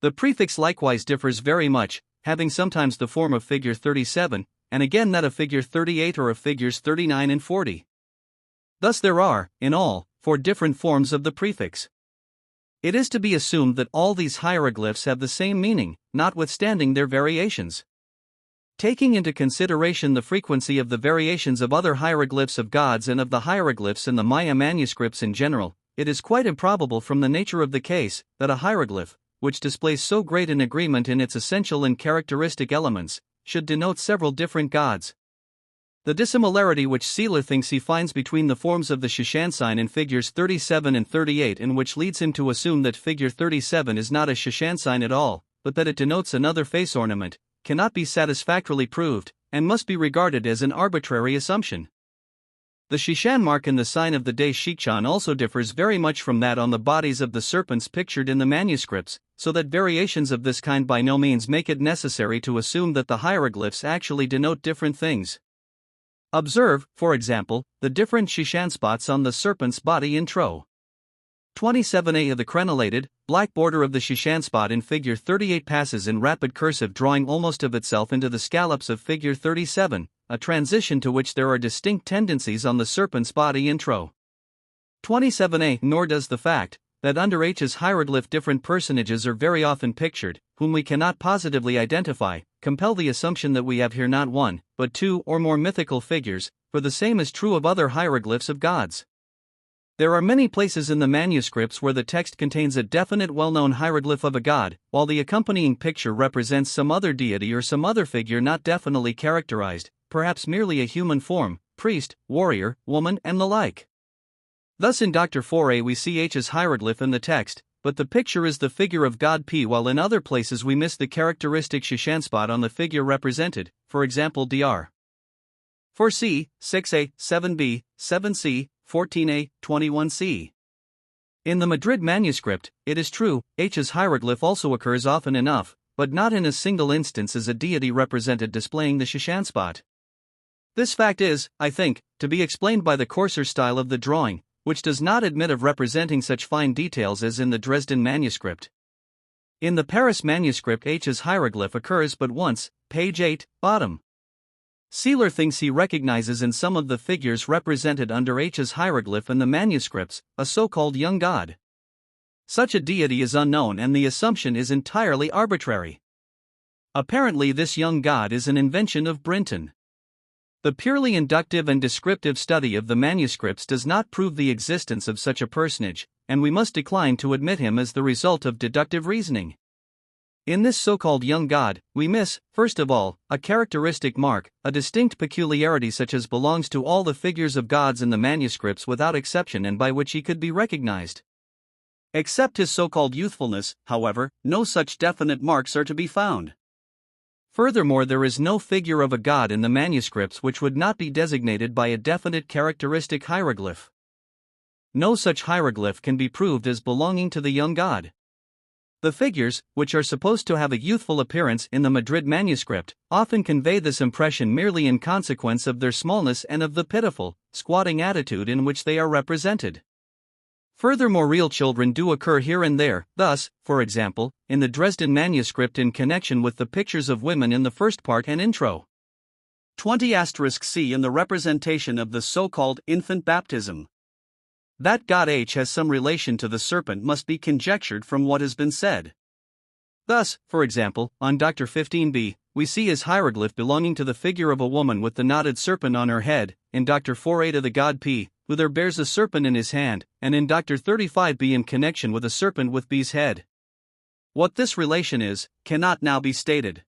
The prefix likewise differs very much, having sometimes the form of figure 37, and again that of figure 38 or of figures 39 and 40. Thus there are, in all, 4 different forms of the prefix. It is to be assumed that all these hieroglyphs have the same meaning, notwithstanding their variations. Taking into consideration the frequency of the variations of other hieroglyphs of gods and of the hieroglyphs in the Maya manuscripts in general, it is quite improbable from the nature of the case that a hieroglyph, which displays so great an agreement in its essential and characteristic elements, should denote several different gods. The dissimilarity which Seeler thinks he finds between the forms of the Shishan sign in figures 37 and 38 and which leads him to assume that figure 37 is not a Shishan sign at all, but that it denotes another face ornament, cannot be satisfactorily proved, and must be regarded as an arbitrary assumption. The Shishan mark in the sign of the day Shichan also differs very much from that on the bodies of the serpents pictured in the manuscripts, so that variations of this kind by no means make it necessary to assume that the hieroglyphs actually denote different things. Observe, for example, the different Shishan spots on the serpent's body in Tro. 27a of the crenellated, black border of the Shishan spot in figure 38 passes in rapid cursive drawing almost of itself into the scallops of figure 37, a transition to which there are distinct tendencies on the serpent's body in Tro. 27a. Nor does the fact that under H's hieroglyph different personages are very often pictured, whom we cannot positively identify, compel the assumption that we have here not one, but two or more mythical figures, for the same is true of other hieroglyphs of gods. There are many places in the manuscripts where the text contains a definite well-known hieroglyph of a god, while the accompanying picture represents some other deity or some other figure not definitely characterized, perhaps merely a human form, priest, warrior, woman, and the like. Thus in Dr. 4a we see H's hieroglyph in the text, but the picture is the figure of God P, while in other places we miss the characteristic Shishan spot on the figure represented, for example Dr. 4c, 6a, 7b, 7c, 14a, 21c. In the Madrid manuscript, it is true, H's hieroglyph also occurs often enough, but not in a single instance as a deity represented displaying the Shishan spot. This fact is, I think, to be explained by the coarser style of the drawing, which does not admit of representing such fine details as in the Dresden manuscript. In the Paris manuscript H's hieroglyph occurs but once, page 8, bottom. Seeler thinks he recognizes in some of the figures represented under H's hieroglyph in the manuscripts, a so-called young god. Such a deity is unknown and the assumption is entirely arbitrary. Apparently this young god is an invention of Brinton. The purely inductive and descriptive study of the manuscripts does not prove the existence of such a personage, and we must decline to admit him as the result of deductive reasoning. In this so-called young god, we miss, first of all, a characteristic mark, a distinct peculiarity such as belongs to all the figures of gods in the manuscripts without exception and by which he could be recognized. Except his so-called youthfulness, however, no such definite marks are to be found. Furthermore, there is no figure of a god in the manuscripts which would not be designated by a definite characteristic hieroglyph. No such hieroglyph can be proved as belonging to the young god. The figures, which are supposed to have a youthful appearance in the Madrid manuscript, often convey this impression merely in consequence of their smallness and of the pitiful, squatting attitude in which they are represented. Furthermore, real children do occur here and there, thus, for example, in the Dresden manuscript in connection with the pictures of women in the first part and intro. 20*c in the representation of the so-called infant baptism. That God H has some relation to the serpent must be conjectured from what has been said. Thus, for example, on Dr. 15b, we see his hieroglyph belonging to the figure of a woman with the knotted serpent on her head, in Dr. 4a to the god P, who there bears a serpent in his hand, and in Dr. 35b in connection with a serpent with B's head. What this relation is, cannot now be stated.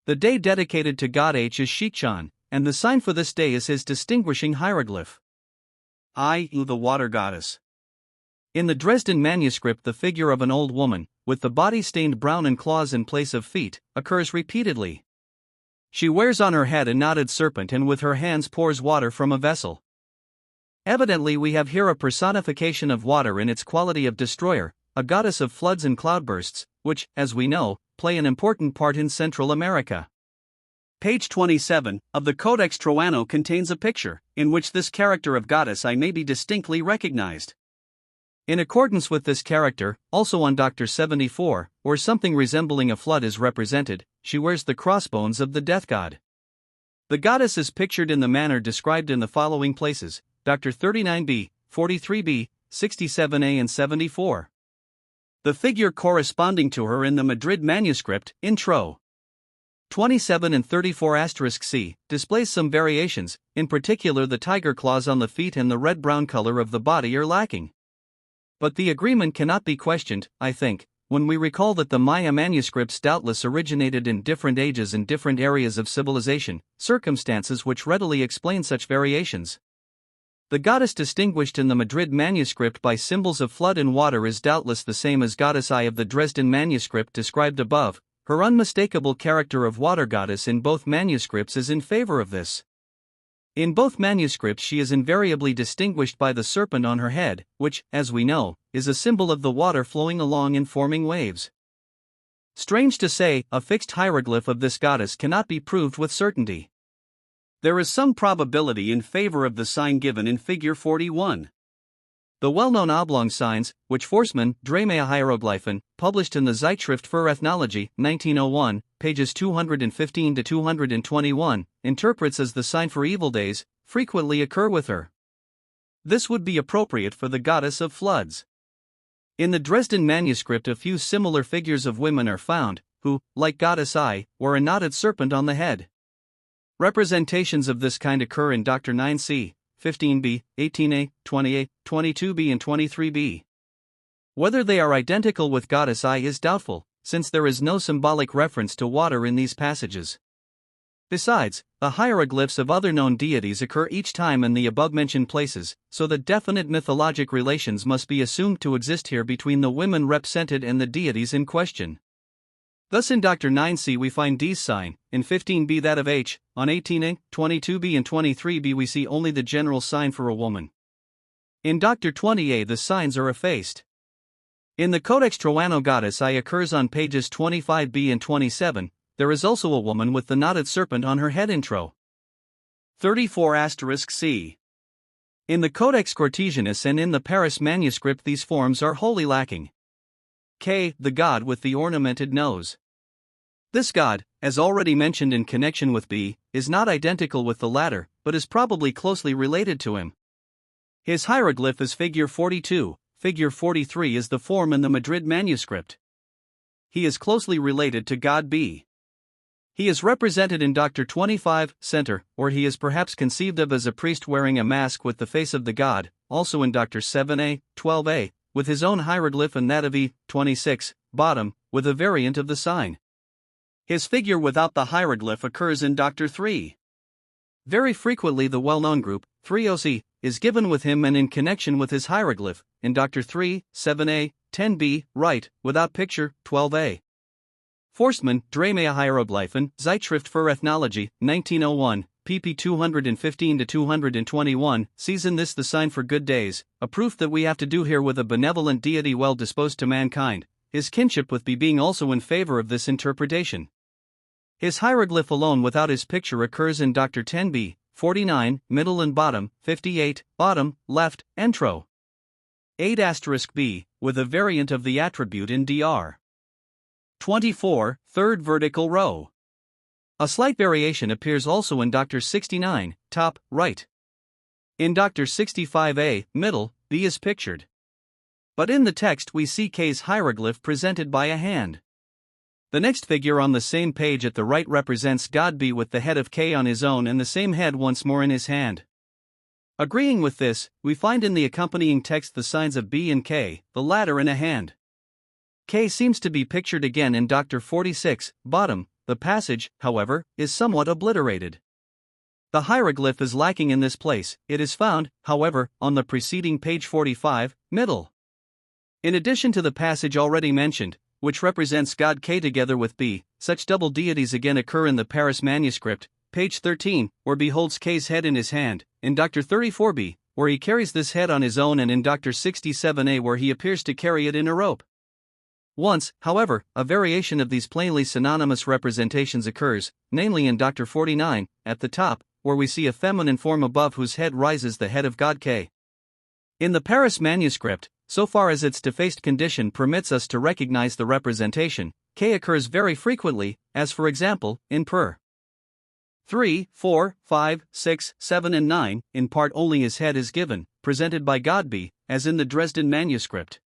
The day dedicated to God H is Shichan, and the sign for this day is his distinguishing hieroglyph. I.e. the water goddess. In the Dresden manuscript the figure of an old woman, with the body stained brown and claws in place of feet, occurs repeatedly. She wears on her head a knotted serpent and with her hands pours water from a vessel. Evidently we have here a personification of water in its quality of destroyer, a goddess of floods and cloudbursts, which, as we know, play an important part in Central America. Page 27 of the Codex Troano contains a picture, in which this character of goddess I may be distinctly recognized. In accordance with this character, also on Dr. 74, where something resembling a flood is represented, she wears the crossbones of the death god. The goddess is pictured in the manner described in the following places, Dr. 39b, 43b, 67a and 74. The figure corresponding to her in the Madrid manuscript, intro. 27 and 34*c, displays some variations, in particular the tiger claws on the feet and the red-brown color of the body are lacking. But the agreement cannot be questioned, I think, when we recall that the Maya manuscripts doubtless originated in different ages and different areas of civilization, circumstances which readily explain such variations. The goddess distinguished in the Madrid manuscript by symbols of flood and water is doubtless the same as Goddess I of the Dresden manuscript described above. Her unmistakable character of water goddess in both manuscripts is in favor of this. In both manuscripts she is invariably distinguished by the serpent on her head, which, as we know, is a symbol of the water flowing along and forming waves. Strange to say, a fixed hieroglyph of this goddess cannot be proved with certainty. There is some probability in favor of the sign given in Figure 41. The well-known oblong signs, which Forstmann, Hieroglyphen, published in the Zeitschrift für Ethnologie, 1901, pages 215 to 221, interprets as the sign for evil days, frequently occur with her. This would be appropriate for the goddess of floods. In the Dresden manuscript a few similar figures of women are found, who, like Goddess I, wear a knotted serpent on the head. Representations of this kind occur in Dr. 9c, 15b, 18a, 20a, 22b and 23b. Whether they are identical with Goddess I is doubtful, since there is no symbolic reference to water in these passages. Besides, the hieroglyphs of other known deities occur each time in the above-mentioned places, so that definite mythologic relations must be assumed to exist here between the women represented and the deities in question. Thus in Dr. 9c we find D's sign, in 15b that of H, on 18a, 22b and 23b we see only the general sign for a woman. In Dr. 20a the signs are effaced. In the Codex Troano Goddess I occurs on pages 25b and 27, there is also a woman with the knotted serpent on her head intro. 34*c. In the Codex Cortesianus and in the Paris manuscript these forms are wholly lacking. K. The god with the ornamented nose. This god, as already mentioned in connection with B, is not identical with the latter, but is probably closely related to him. His hieroglyph is Figure 42, Figure 43 is the form in the Madrid manuscript. He is closely related to god B. He is represented in Dr. 25, center, or he is perhaps conceived of as a priest wearing a mask with the face of the god, also in Dr. 7a, 12a, with his own hieroglyph and that of E, 26, bottom, with a variant of the sign. His figure without the hieroglyph occurs in Dr. 3. Very frequently the well-known group, 3OC, is given with him and in connection with his hieroglyph, in Dr. 3, 7a, 10b, right, without picture, 12a. Forstmann, Hieroglyphen, Zeitschrift für Ethnologie, 1901, pp 215 to 221, sees in this the sign for good days, a proof that we have to do here with a benevolent deity well disposed to mankind, his kinship with B being also in favor of this interpretation. His hieroglyph alone without his picture occurs in Dr. 10b, 49, middle and bottom, 58, bottom, left, entro. 8*b, with a variant of the attribute in Dr. 24, third vertical row. A slight variation appears also in Dr. 69, top, right. In Dr. 65a, middle, B is pictured. But in the text we see K's hieroglyph presented by a hand. The next figure on the same page at the right represents God B with the head of K on his own and the same head once more in his hand. Agreeing with this, we find in the accompanying text the signs of B and K, the latter in a hand. K seems to be pictured again in Dr. 46, bottom. The passage, however, is somewhat obliterated. The hieroglyph is lacking in this place, it is found, however, on the preceding page 45, middle. In addition to the passage already mentioned, which represents God K together with B, such double deities again occur in the Paris manuscript, page 13, where B holds K's head in his hand, in Dr. 34b, where he carries this head on his own and in Dr. 67a where he appears to carry it in a rope. Once, however, a variation of these plainly synonymous representations occurs, namely in Dr. 49, at the top, where we see a feminine form above whose head rises the head of God K. In the Paris manuscript, so far as its defaced condition permits us to recognize the representation, K occurs very frequently, as for example, in per. 3, 4, 5, 6, 7 and 9, in part only his head is given, presented by God B, as in the Dresden manuscript.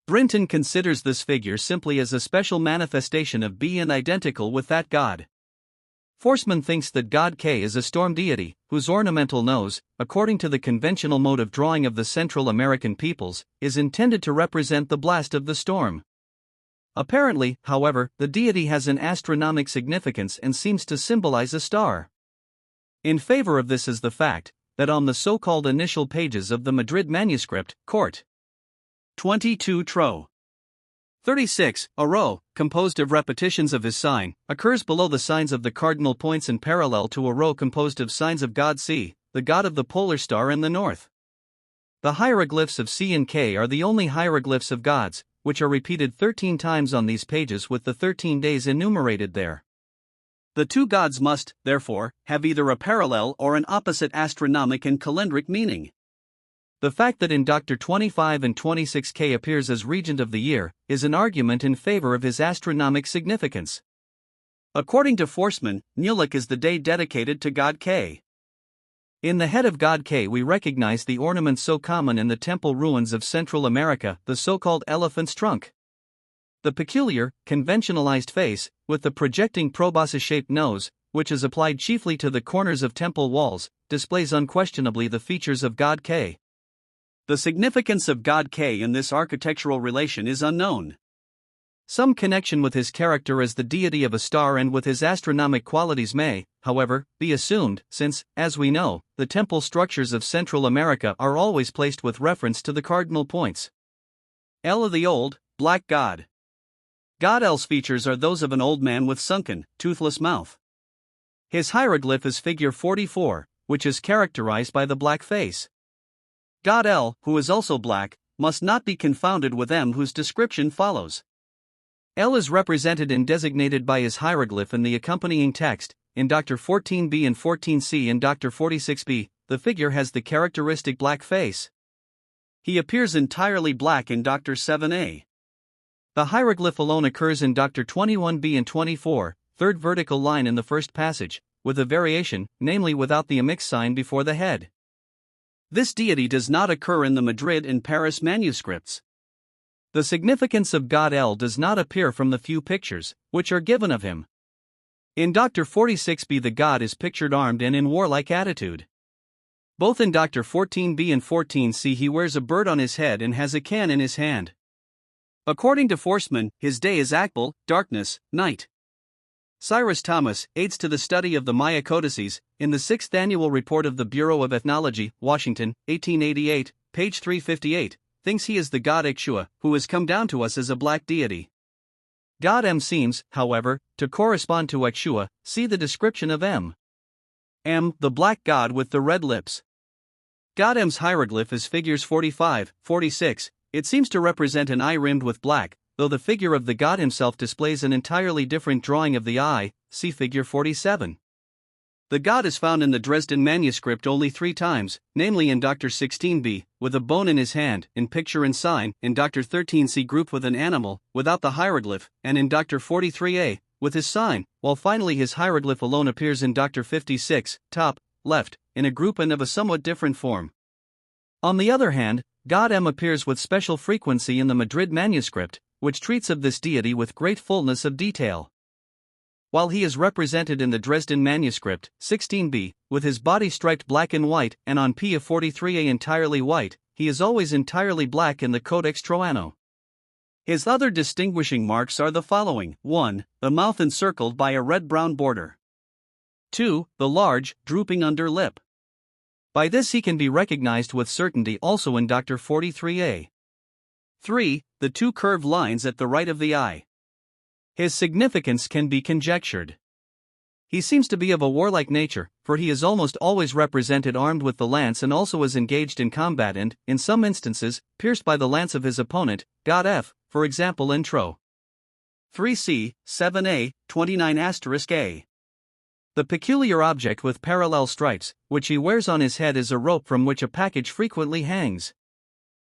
Brinton considers this figure simply as a special manifestation of B and identical with that god. Forstmann thinks that God K is a storm deity, whose ornamental nose, according to the conventional mode of drawing of the Central American peoples, is intended to represent the blast of the storm. Apparently, however, the deity has an astronomic significance and seems to symbolize a star. In favor of this is the fact that on the so-called initial pages of the Madrid manuscript, Cort. 22 Tro. 36, a row, composed of repetitions of his sign, occurs below the signs of the cardinal points and parallel to a row composed of signs of God C, the god of the polar star in the north. The hieroglyphs of C and K are the only hieroglyphs of gods, which are repeated 13 times on these pages with the 13 days enumerated there. The two gods must, therefore, have either a parallel or an opposite astronomic and calendric meaning. The fact that in Dr. 25 and 26K appears as regent of the year is an argument in favor of his astronomic significance. According to Forsman, Nuluk is the day dedicated to God K. In the head of God K we recognize the ornament so common in the temple ruins of Central America, the so-called elephant's trunk. The peculiar, conventionalized face, with the projecting proboscis-shaped nose, which is applied chiefly to the corners of temple walls, displays unquestionably the features of God K. The significance of God K in this architectural relation is unknown. Some connection with his character as the deity of a star and with his astronomic qualities may, however, be assumed, since, as we know, the temple structures of Central America are always placed with reference to the cardinal points. El of the Old, Black God. God El's features are those of an old man with sunken, toothless mouth. His hieroglyph is figure 44, which is characterized by the black face. God El, who is also black, must not be confounded with M, whose description follows. El is represented and designated by his hieroglyph in the accompanying text. In Dr. 14b and 14c and Dr. 46b, the figure has the characteristic black face. He appears entirely black in Dr. 7a. The hieroglyph alone occurs in Dr. 21b and 24, third vertical line in the first passage, with a variation, namely without the amix sign before the head. This deity does not occur in the Madrid and Paris manuscripts. The significance of God El does not appear from the few pictures, which are given of him. In Dr. 46b the god is pictured armed and in warlike attitude. Both in Dr. 14b and 14c he wears a bird on his head and has a can in his hand. According to Forsman, his day is Akbal, darkness, night. Cyrus Thomas, Aids to the Study of the Maya Codices, in the 6th Annual Report of the Bureau of Ethnology, Washington, 1888, page 358, thinks he is the god Ixua, who has come down to us as a black deity. God M seems, however, to correspond to Ixua. See the description of M. M, the black god with the red lips. God M's hieroglyph is figures 45, 46, it seems to represent an eye rimmed with black, though the figure of the god himself displays an entirely different drawing of the eye, see figure 47. The god is found in the Dresden manuscript only 3 times, namely in Dr. 16b, with a bone in his hand, in picture and sign, in Dr. 13c grouped with an animal, without the hieroglyph, and in Dr. 43a, with his sign, while finally his hieroglyph alone appears in Dr. 56, top, left, in a group and of a somewhat different form. On the other hand, God M appears with special frequency in the Madrid manuscript, which treats of this deity with great fullness of detail. While he is represented in the Dresden manuscript, 16b, with his body striped black and white, and on P of 43a entirely white, he is always entirely black in the Codex Troano. His other distinguishing marks are the following: 1. The mouth encircled by a red-brown border. 2. The large, drooping under lip. By this he can be recognized with certainty also in Dr. 43a. 3. The 2 curved lines at the right of the eye. His significance can be conjectured. He seems to be of a warlike nature, for he is almost always represented armed with the lance and also is engaged in combat and, in some instances, pierced by the lance of his opponent, God F, for example in Tro. 3c, 7a, 29*a. The peculiar object with parallel stripes, which he wears on his head, is a rope from which a package frequently hangs.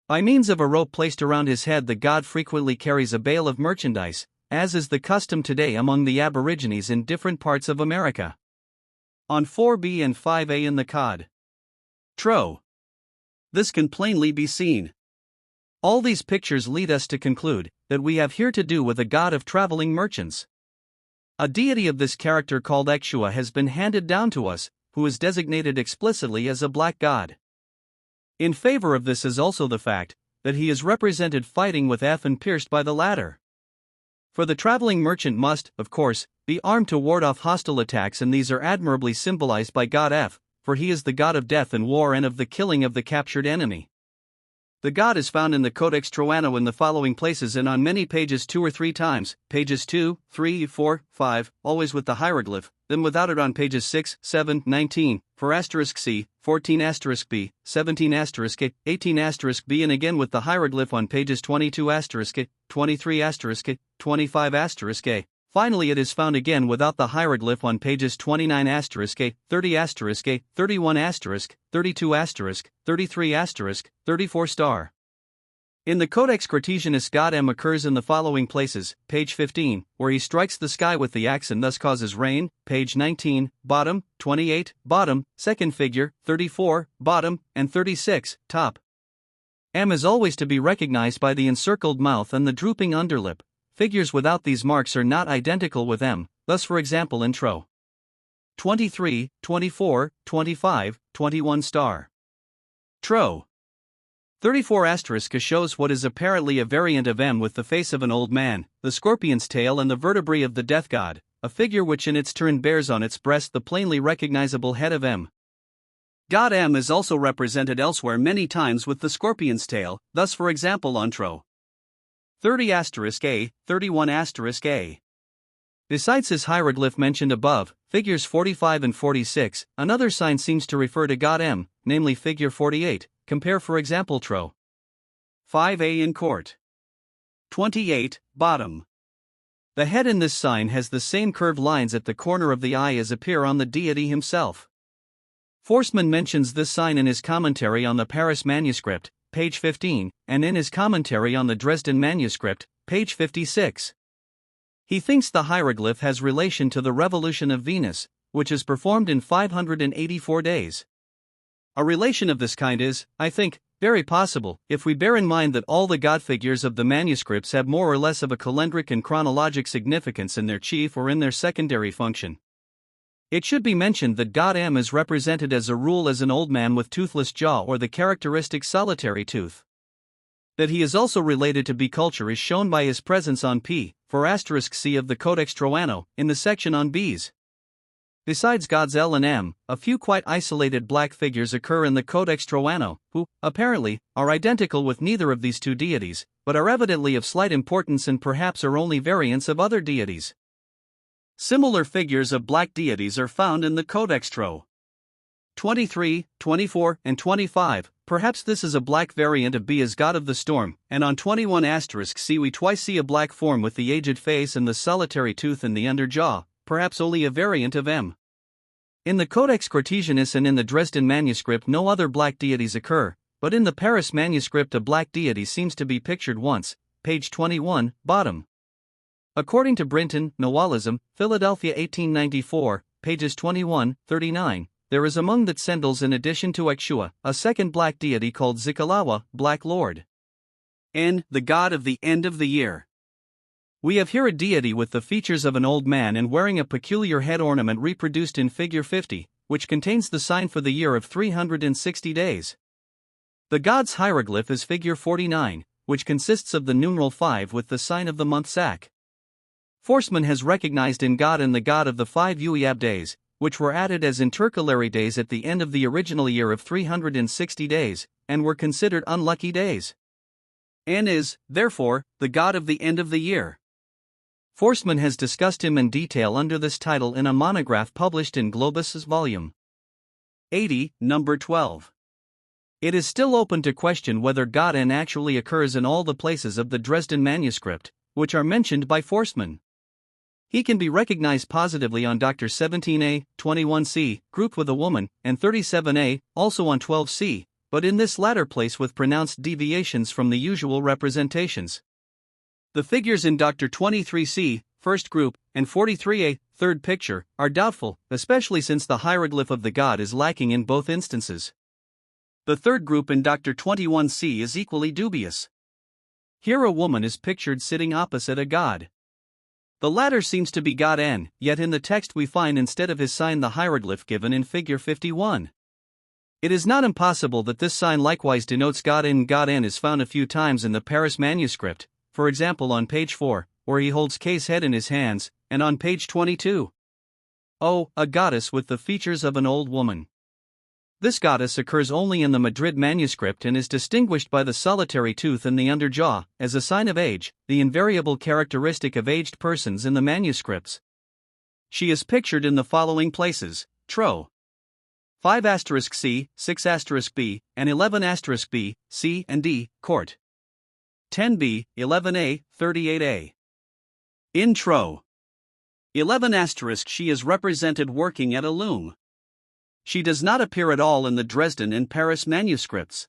By means of a rope placed around his head the god frequently carries a bale of merchandise, as is the custom today among the Aborigines in different parts of America. On 4b and 5a in the Cod. Tro. This can plainly be seen. All these pictures lead us to conclude that we have here to do with a god of traveling merchants. A deity of this character called Ixua has been handed down to us, who is designated explicitly as a black god. In favor of this is also the fact that he is represented fighting with F and pierced by the latter. For the traveling merchant must, of course, be armed to ward off hostile attacks, and these are admirably symbolized by God F, for he is the god of death and war and of the killing of the captured enemy. The god is found in the Codex Troano in the following places and on many pages 2 or 3 times, pages 2, 3, 4, 5, always with the hieroglyph, then without it on pages 6, 7, 19, for C, 14 B, 17 A, 18 B and again with the hieroglyph on pages 22 A, 23 A, 25 A. Finally it is found again without the hieroglyph on pages 29 A, 30 A, 31 A, 32 A, 33 A, 34 star. In the Codex Cartesianus God M occurs in the following places, page 15, where he strikes the sky with the axe and thus causes rain, page 19, bottom, 28, bottom, second figure, 34, bottom, and 36, top. M is always to be recognized by the encircled mouth and the drooping underlip. Figures without these marks are not identical with M, thus for example in Tro. 23, 24, 25, 21 star. Tro. 34 shows what is apparently a variant of M with the face of an old man, the scorpion's tail and the vertebrae of the death god, a figure which in its turn bears on its breast the plainly recognizable head of M. God M is also represented elsewhere many times with the scorpion's tail, thus for example on Tro. 30 A, 31 A. Besides his hieroglyph mentioned above, figures 45 and 46, another sign seems to refer to God M, namely figure 48, compare for example Tro. 5a in court. 28, bottom. The head in this sign has the same curved lines at the corner of the eye as appear on the deity himself. Forstmann mentions this sign in his commentary on the Paris manuscript, page 15, and in his commentary on the Dresden manuscript, page 56. He thinks the hieroglyph has relation to the revolution of Venus, which is performed in 584 days. A relation of this kind is, I think, very possible, if we bear in mind that all the god figures of the manuscripts have more or less of a calendric and chronologic significance in their chief or in their secondary function. It should be mentioned that God M is represented as a rule as an old man with toothless jaw or the characteristic solitary tooth. That he is also related to bee culture is shown by his presence on p. 4 C of the Codex Troano, in the section on bees. Besides gods L and M, a few quite isolated black figures occur in the Codex Troano, who, apparently, are identical with neither of these two deities, but are evidently of slight importance and perhaps are only variants of other deities. Similar figures of black deities are found in the Codex Tro. 23, 24, and 25, perhaps this is a black variant of B as god of the storm, and on 21 C we twice see a black form with the aged face and the solitary tooth in the under jaw, perhaps only a variant of M. In the Codex Cartesianus and in the Dresden manuscript no other black deities occur, but in the Paris manuscript a black deity seems to be pictured once, page 21, bottom. According to Brinton, Noalism, Philadelphia 1894, pages 21, 39, there is among the Tsendels in addition to Akshua, a second black deity called Zikalawa, Black Lord. N, the god of the end of the year. We have here a deity with the features of an old man and wearing a peculiar head ornament reproduced in figure 50, which contains the sign for the year of 360 days. The god's hieroglyph is figure 49, which consists of the numeral 5 with the sign of the month Sak. Forstmann has recognized in God and the god of the 5 Ueab days, which were added as intercalary days at the end of the original year of 360 days, and were considered unlucky days. N is, therefore, the god of the end of the year. Forstmann has discussed him in detail under this title in a monograph published in Globus's volume 80, number 12. It is still open to question whether God N actually occurs in all the places of the Dresden manuscript, which are mentioned by Forstmann. He can be recognized positively on Dr. 17a, 21c, grouped with a woman, and 37a, also on 12c, but in this latter place with pronounced deviations from the usual representations. The figures in Dr. 23c, first group, and 43a, third picture, are doubtful, especially since the hieroglyph of the god is lacking in both instances. The third group in Dr. 21c is equally dubious. Here a woman is pictured sitting opposite a god. The latter seems to be God N, yet in the text we find instead of his sign the hieroglyph given in figure 51. It is not impossible that this sign likewise denotes God N. God N is found a few times in the Paris manuscript, for example on page 4, where he holds K's head in his hands, and on page 22. Oh, a goddess with the features of an old woman. This goddess occurs only in the Madrid manuscript and is distinguished by the solitary tooth in the underjaw, as a sign of age, the invariable characteristic of aged persons in the manuscripts. She is pictured in the following places: Tro. 5*C, 6*B, and 11*B, C and D, Court. 10b, 11a, 38a. In Tro. 11*, she is represented working at a loom. She does not appear at all in the Dresden and Paris manuscripts.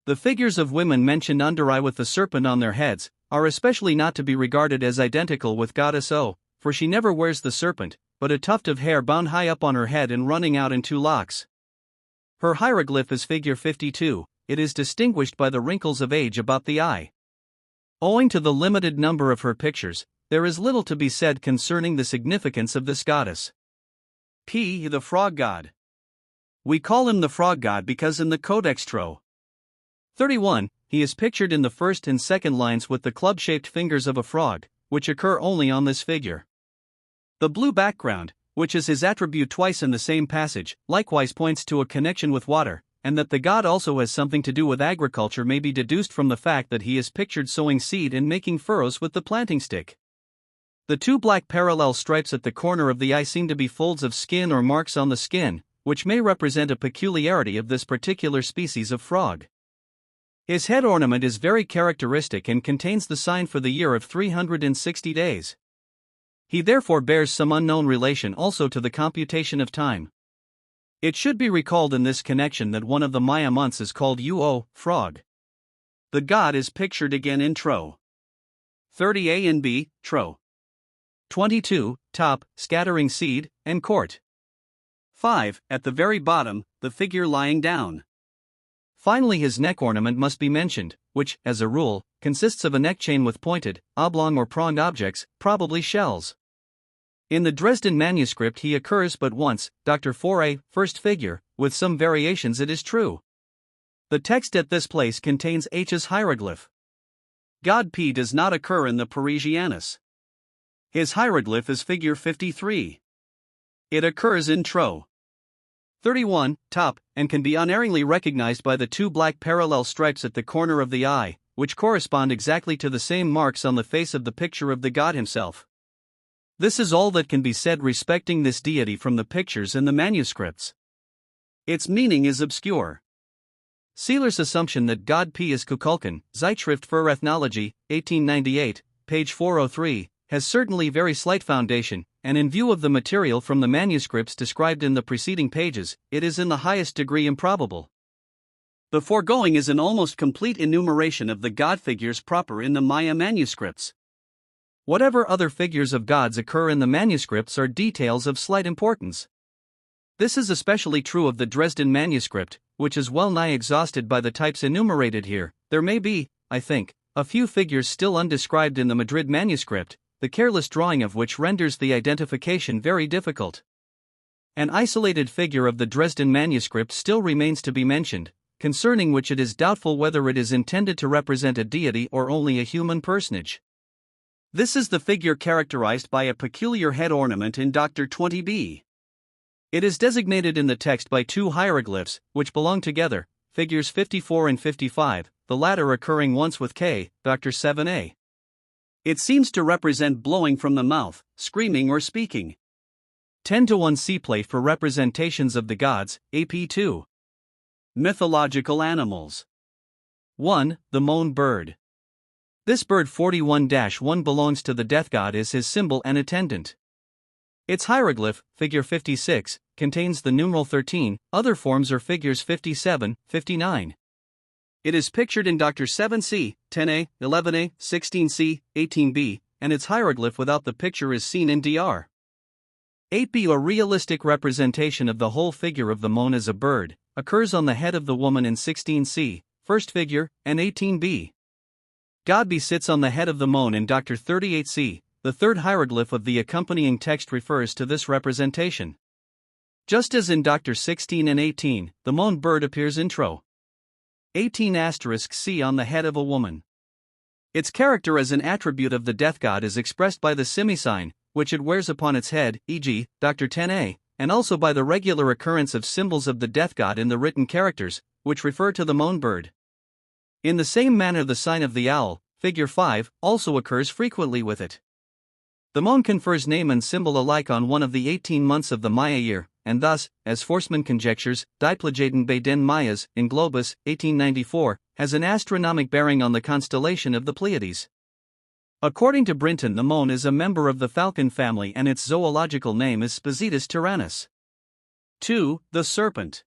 The figures of women mentioned under I with the serpent on their heads are especially not to be regarded as identical with Goddess O, for she never wears the serpent, but a tuft of hair bound high up on her head and running out in 2 locks. Her hieroglyph is figure 52, it is distinguished by the wrinkles of age about the eye. Owing to the limited number of her pictures, there is little to be said concerning the significance of this goddess. P. The Frog God. We call him the Frog God because in the Codex Tro. 31, he is pictured in the first and second lines with the club-shaped fingers of a frog, which occur only on this figure. The blue background, which is his attribute twice in the same passage, likewise points to a connection with water, and that the god also has something to do with agriculture may be deduced from the fact that he is pictured sowing seed and making furrows with the planting stick. The 2 black parallel stripes at the corner of the eye seem to be folds of skin or marks on the skin, which may represent a peculiarity of this particular species of frog. His head ornament is very characteristic and contains the sign for the year of 360 days. He therefore bears some unknown relation also to the computation of time. It should be recalled in this connection that one of the Maya months is called Uo, frog. The god is pictured again in Tro. 30a and B, Tro. 22, top, scattering seed, and court. 5, at the very bottom, the figure lying down. Finally, his neck ornament must be mentioned, which, as a rule, consists of a neck chain with pointed, oblong or pronged objects, probably shells. In the Dresden manuscript he occurs but once, Dr. 4a, first figure, with some variations it is true. The text at this place contains H's hieroglyph. God P does not occur in the Parisianus. His hieroglyph is figure 53. It occurs in Tro. 31, top, and can be unerringly recognized by the 2 black parallel stripes at the corner of the eye, which correspond exactly to the same marks on the face of the picture of the god himself. This is all that can be said respecting this deity from the pictures in the manuscripts. Its meaning is obscure. Seeler's assumption that God P is Kukulkan, Zeitschrift für Ethnologie, 1898, page 403, has certainly very slight foundation, and in view of the material from the manuscripts described in the preceding pages, it is in the highest degree improbable. The foregoing is an almost complete enumeration of the god figures proper in the Maya manuscripts. Whatever other figures of gods occur in the manuscripts are details of slight importance. This is especially true of the Dresden manuscript, which is well nigh exhausted by the types enumerated here. There may be, I think, a few figures still undescribed in the Madrid manuscript, the careless drawing of which renders the identification very difficult. An isolated figure of the Dresden manuscript still remains to be mentioned, concerning which it is doubtful whether it is intended to represent a deity or only a human personage. This is the figure characterized by a peculiar head ornament in Dr. 20b. It is designated in the text by 2 hieroglyphs, which belong together, figures 54 and 55, the latter occurring once with K, Dr. 7a. It seems to represent blowing from the mouth, screaming or speaking. 10:1 C-plate for representations of the gods, AP2. Mythological animals. 1. The Moan bird. This bird 41-1 belongs to the death god as his symbol and attendant. Its hieroglyph, figure 56, contains the numeral 13, other forms are figures 57, 59. It is pictured in Dr. 7c, 10a, 11a, 16c, 18b, and its hieroglyph without the picture is seen in Dr. 8b. A realistic representation of the whole figure of the Moan as a bird occurs on the head of the woman in 16c, first figure, and 18b. God B sits on the head of the Moan in Dr. 38c, the third hieroglyph of the accompanying text refers to this representation. Just as in Dr. 16 and 18, the Moan bird appears in Tro. 18*C on the head of a woman. Its character as an attribute of the death god is expressed by the semi-sign, which it wears upon its head, e.g., Dr. 10a, and also by the regular occurrence of symbols of the death god in the written characters, which refer to the moan bird. In the same manner, the sign of the owl, figure 5, also occurs frequently with it. The moan confers name and symbol alike on one of the 18 months of the Maya year, and thus, as Forstmann conjectures, Diplojaden bei den Mayas, in Globus, 1894, has an astronomic bearing on the constellation of the Pleiades. According to Brinton, the moan is a member of the falcon family and its zoological name is Spizzitis tyrannus. 2. The serpent.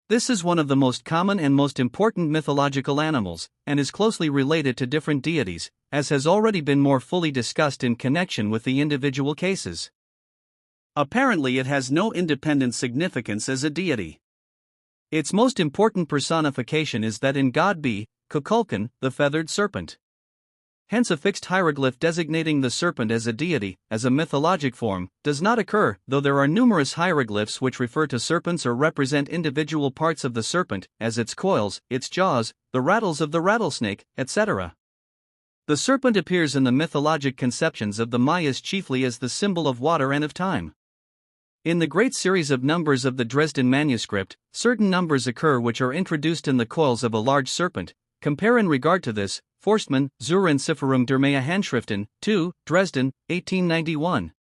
This is one of the most common and most important mythological animals, and is closely related to different deities, as has already been more fully discussed in connection with the individual cases. Apparently, it has no independent significance as a deity. Its most important personification is that in god B, Kukulkan, the feathered serpent. Hence, a fixed hieroglyph designating the serpent as a deity, as a mythologic form, does not occur, though there are numerous hieroglyphs which refer to serpents or represent individual parts of the serpent, as its coils, its jaws, the rattles of the rattlesnake, etc. The serpent appears in the mythologic conceptions of the Mayas chiefly as the symbol of water and of time. In the great series of numbers of the Dresden manuscript, certain numbers occur which are introduced in the coils of a large serpent. Compare in regard to this, Forstmann, Zur Entzifferung der Maya Handschriften, 2, Dresden, 1891.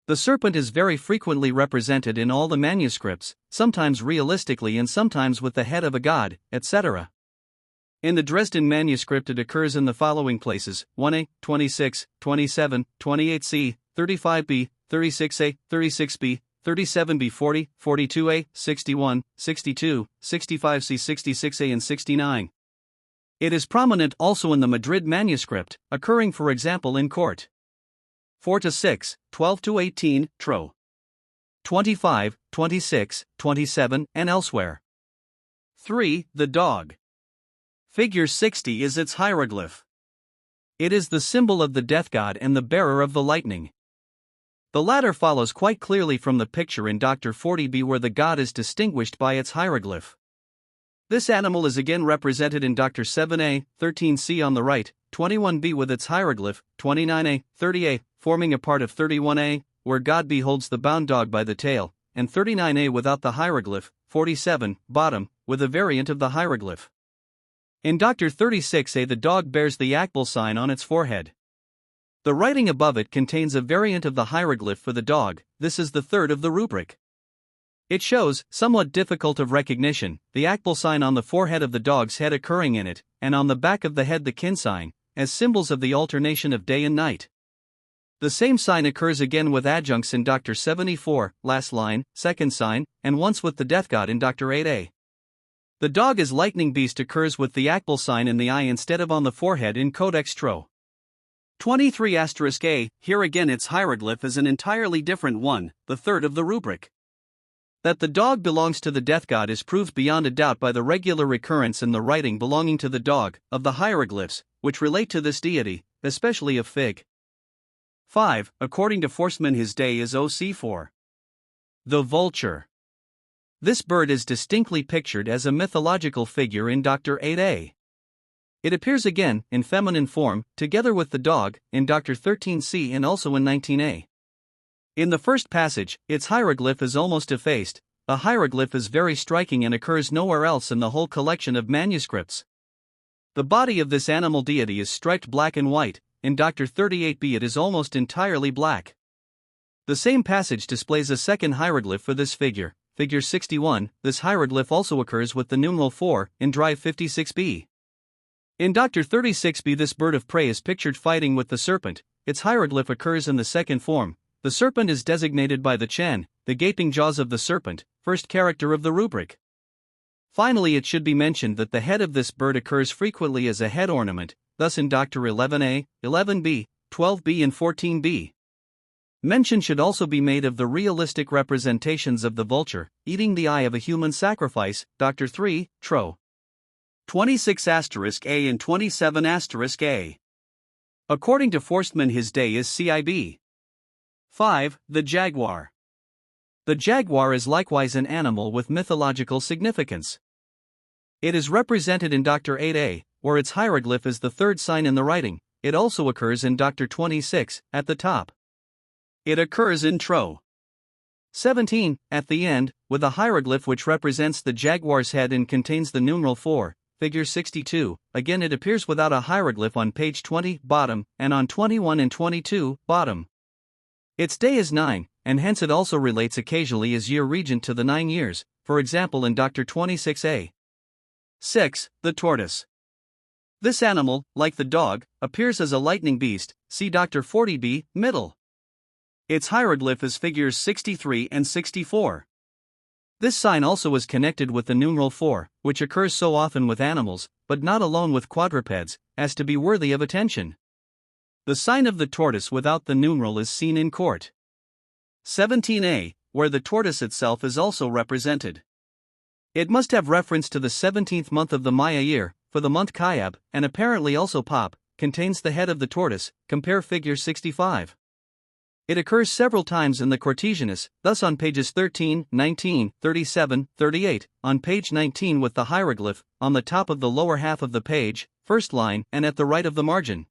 The serpent is very frequently represented in all the manuscripts, sometimes realistically and sometimes with the head of a god, etc. In the Dresden manuscript it occurs in the following places: 1a, 26, 27, 28c, 35b, 36a, 36b, 37b, 40, 42a, 61, 62, 65c, 66a and 69. It is prominent also in the Madrid manuscript, occurring for example in Court 4-6, 12-18, Tro. 25, 26, 27, and elsewhere. 3. The dog. Figure 60 is its hieroglyph. It is the symbol of the death god and the bearer of the lightning. The latter follows quite clearly from the picture in Dr. 40b, where the god is distinguished by its hieroglyph. This animal is again represented in Dr. 7a, 13c on the right, 21b with its hieroglyph, 29a, 30a, forming a part of 31a, where God B holds the bound dog by the tail, and 39a without the hieroglyph, 47, bottom, with a variant of the hieroglyph. In Dr. 36a the dog bears the Akbal sign on its forehead. The writing above it contains a variant of the hieroglyph for the dog. This is the third of the rubric. It shows, somewhat difficult of recognition, the Akbal sign on the forehead of the dog's head occurring in it, and on the back of the head the kin sign, as symbols of the alternation of day and night. The same sign occurs again with adjuncts in Dr. 74, last line, second sign, and once with the death god in Dr. 8a. The dog as lightning beast occurs with the Akbal sign in the eye instead of on the forehead in Codex Tro. 23*a, here again its hieroglyph is an entirely different one, the third of the rubric. That the dog belongs to the death god is proved beyond a doubt by the regular recurrence in the writing belonging to the dog, of the hieroglyphs, which relate to this deity, especially of Fig. 5. According to Forstmann, his day is OC4. The vulture. This bird is distinctly pictured as a mythological figure in Dr. 8a. It appears again, in feminine form, together with the dog, in Dr. 13c and also in 19a. In the first passage, its hieroglyph is almost effaced. The hieroglyph is very striking and occurs nowhere else in the whole collection of manuscripts. The body of this animal deity is striped black and white. In Dr. 38b it is almost entirely black. The same passage displays a second hieroglyph for this figure, figure 61. This hieroglyph also occurs with the numeral 4, in Drive 56b. In Dr. 36b this bird of prey is pictured fighting with the serpent. Its hieroglyph occurs in the second form. The serpent is designated by the Chen, the gaping jaws of the serpent, first character of the rubric. Finally, it should be mentioned that the head of this bird occurs frequently as a head ornament, thus in Dr. 11a, 11b, 12b and 14b. Mention should also be made of the realistic representations of the vulture, eating the eye of a human sacrifice, Dr. 3, Tro. 26*a and 27*a. According to Forstmann, his day is CIB. 5. The jaguar. The jaguar is likewise an animal with mythological significance. It is represented in Dr. 8a, where its hieroglyph is the third sign in the writing. It also occurs in Dr. 26, at the top. It occurs in Tro. 17. At the end, with a hieroglyph which represents the jaguar's head and contains the numeral 4, figure 62, again it appears without a hieroglyph on page 20, bottom, and on 21 and 22, bottom. Its day is 9, and hence it also relates occasionally as year regent to the 9 years, for example in Dr. 26a. 6. The tortoise. This animal, like the dog, appears as a lightning beast, see Dr. 40b, middle. Its hieroglyph is figures 63 and 64. This sign also is connected with the numeral 4, which occurs so often with animals, but not alone with quadrupeds, as to be worthy of attention. The sign of the tortoise without the numeral is seen in court. 17a, where the tortoise itself is also represented. It must have reference to the 17th month of the Maya year, for the month Kayab, and apparently also Pop, contains the head of the tortoise, compare figure 65. It occurs several times in the Cortesianus, thus on pages 13, 19, 37, 38, on page 19 with the hieroglyph, on the top of the lower half of the page, first line, and at the right of the margin.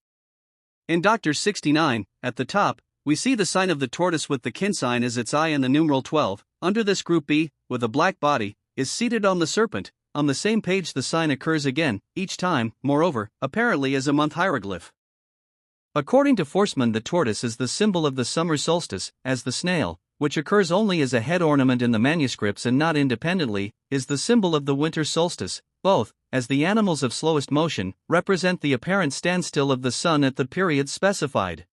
In Dr. 69, at the top, we see the sign of the tortoise with the kin sign as its eye and the numeral 12, under this group B, with a black body, is seated on the serpent. On the same page the sign occurs again, each time, moreover, apparently as a month hieroglyph. According to Forstmann, the tortoise is the symbol of the summer solstice, as the snail, which occurs only as a head ornament in the manuscripts and not independently, is the symbol of the winter solstice. Both, as the animals of slowest motion, represent the apparent standstill of the sun at the period specified.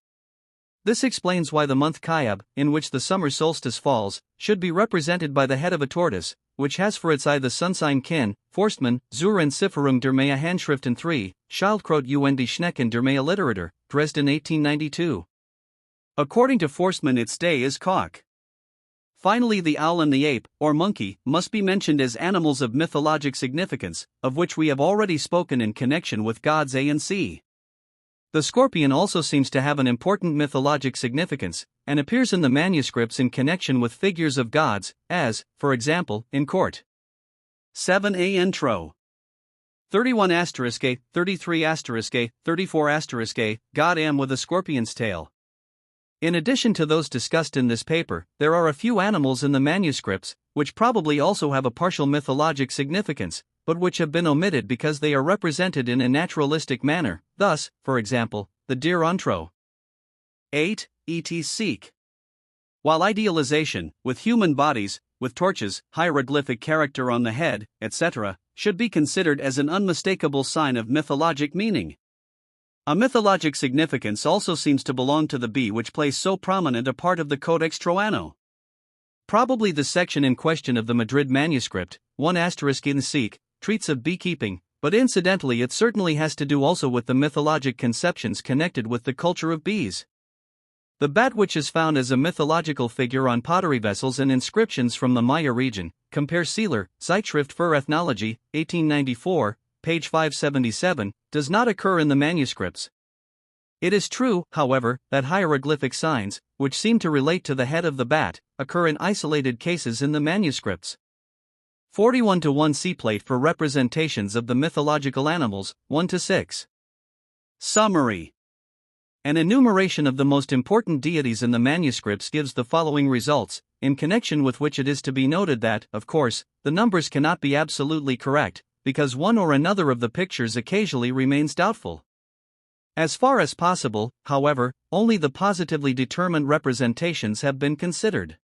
This explains why the month Kayab, in which the summer solstice falls, should be represented by the head of a tortoise, which has for its eye the sun sign kin. Forstmann, Zur Entzifferung der Maya Handschriften 3, Schildkröte und die Schnecken der Maya Literatur, Dresden 1892. According to Forstmann, its day is cock. Finally, the owl and the ape, or monkey, must be mentioned as animals of mythologic significance, of which we have already spoken in connection with gods A and C. The scorpion also seems to have an important mythologic significance, and appears in the manuscripts in connection with figures of gods, as, for example, in court. 7a intro. 31 *, 33 *, 34 *, God Am with a scorpion's tail. In addition to those discussed in this paper, there are a few animals in the manuscripts, which probably also have a partial mythologic significance, but which have been omitted because they are represented in a naturalistic manner, thus, for example, the deer intro. 8. Et seek. While idealization, with human bodies, with torches, hieroglyphic character on the head, etc., should be considered as an unmistakable sign of mythologic meaning, a mythologic significance also seems to belong to the bee, which plays so prominent a part of the Codex Troano. Probably the section in question of the Madrid manuscript, 1 in seek, treats of beekeeping, but incidentally it certainly has to do also with the mythologic conceptions connected with the culture of bees. The bat, which is found as a mythological figure on pottery vessels and inscriptions from the Maya region, compare Seeler, Zeitschrift für Ethnologie, 1894, page 577, does not occur in the manuscripts. It is true, however, that hieroglyphic signs, which seem to relate to the head of the bat, occur in isolated cases in the manuscripts. 41:1 C plate for representations of the mythological animals, 1-6. Summary. An enumeration of the most important deities in the manuscripts gives the following results, in connection with which it is to be noted that, of course, the numbers cannot be absolutely correct, because one or another of the pictures occasionally remains doubtful. As far as possible, however, only the positively determined representations have been considered.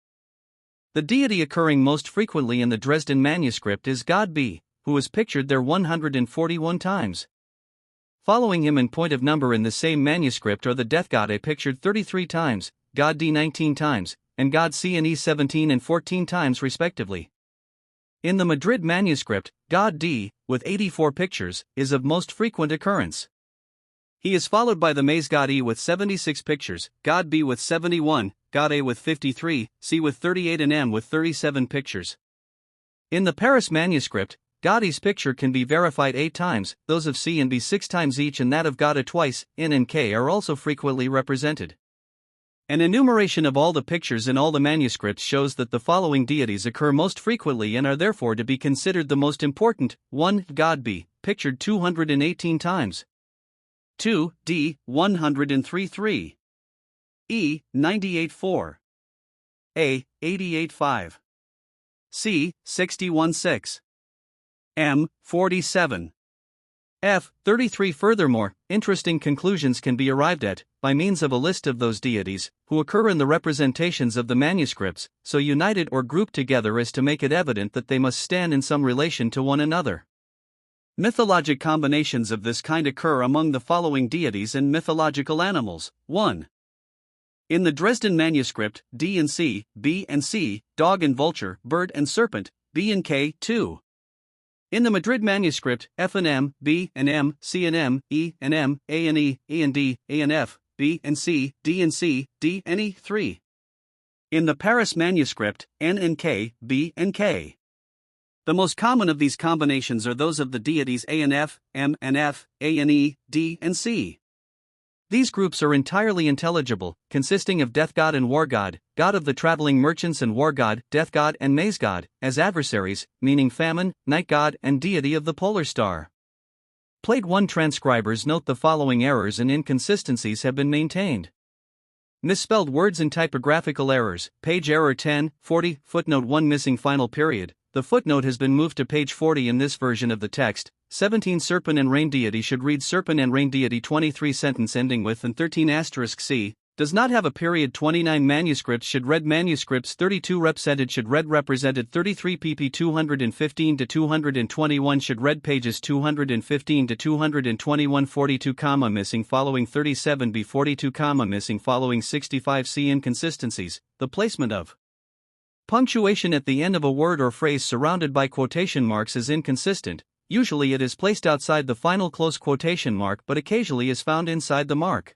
The deity occurring most frequently in the Dresden manuscript is God B, who is pictured there 141 times. Following him in point of number in the same manuscript are the death god A pictured 33 times, God D 19 times, and God C and E 17 and 14 times respectively. In the Madrid manuscript, God D, with 84 pictures, is of most frequent occurrence. He is followed by the Maze God E with 76 pictures, God B with 71, God A with 53, C with 38 and M with 37 pictures. In the Paris manuscript, God E's picture can be verified 8 times, those of C and B 6 times each, and that of God A twice. N and K are also frequently represented. An enumeration of all the pictures in all the manuscripts shows that the following deities occur most frequently and are therefore to be considered the most important. 1. God B, pictured 218 times. 2. D, 103 3. E, 98 4. A. 88.5. C. 61.6. M. 47. F. 33. Furthermore, interesting conclusions can be arrived at, by means of a list of those deities, who occur in the representations of the manuscripts, so united or grouped together as to make it evident that they must stand in some relation to one another. Mythologic combinations of this kind occur among the following deities and mythological animals. 1. In the Dresden manuscript, D and C, B and C, dog and vulture, bird and serpent, B and K. 2. In the Madrid manuscript, F and M, B and M, C and M, E and M, A and E, E and D, A and F, B and C, D and C, D and E. 3. In the Paris manuscript, N and K, B and K. The most common of these combinations are those of the deities A and F, M and F, A and E, D and C. These groups are entirely intelligible, consisting of death god and war god, god of the traveling merchants and war god, death god and maize god, as adversaries, meaning famine, night god and deity of the polar star. Plate 1 transcribers note the following errors and inconsistencies have been maintained. Misspelled words and typographical errors, page error 10, 40, footnote 1 missing final period. The footnote has been moved to page 40 in this version of the text. 17 Serpent and Rain Deity should read Serpent and Rain Deity. 23 sentence ending with and 13 asterisk C. Does not have a period. 29 manuscripts should read manuscripts. 32 represented should read represented. 33 pp 215 to 221 should read pages 215 to 221. 42 comma missing following 37 b 42 comma missing following 65 c. Inconsistencies. The placement of punctuation at the end of a word or phrase surrounded by quotation marks is inconsistent. Usually it is placed outside the final close quotation mark but occasionally is found inside the mark.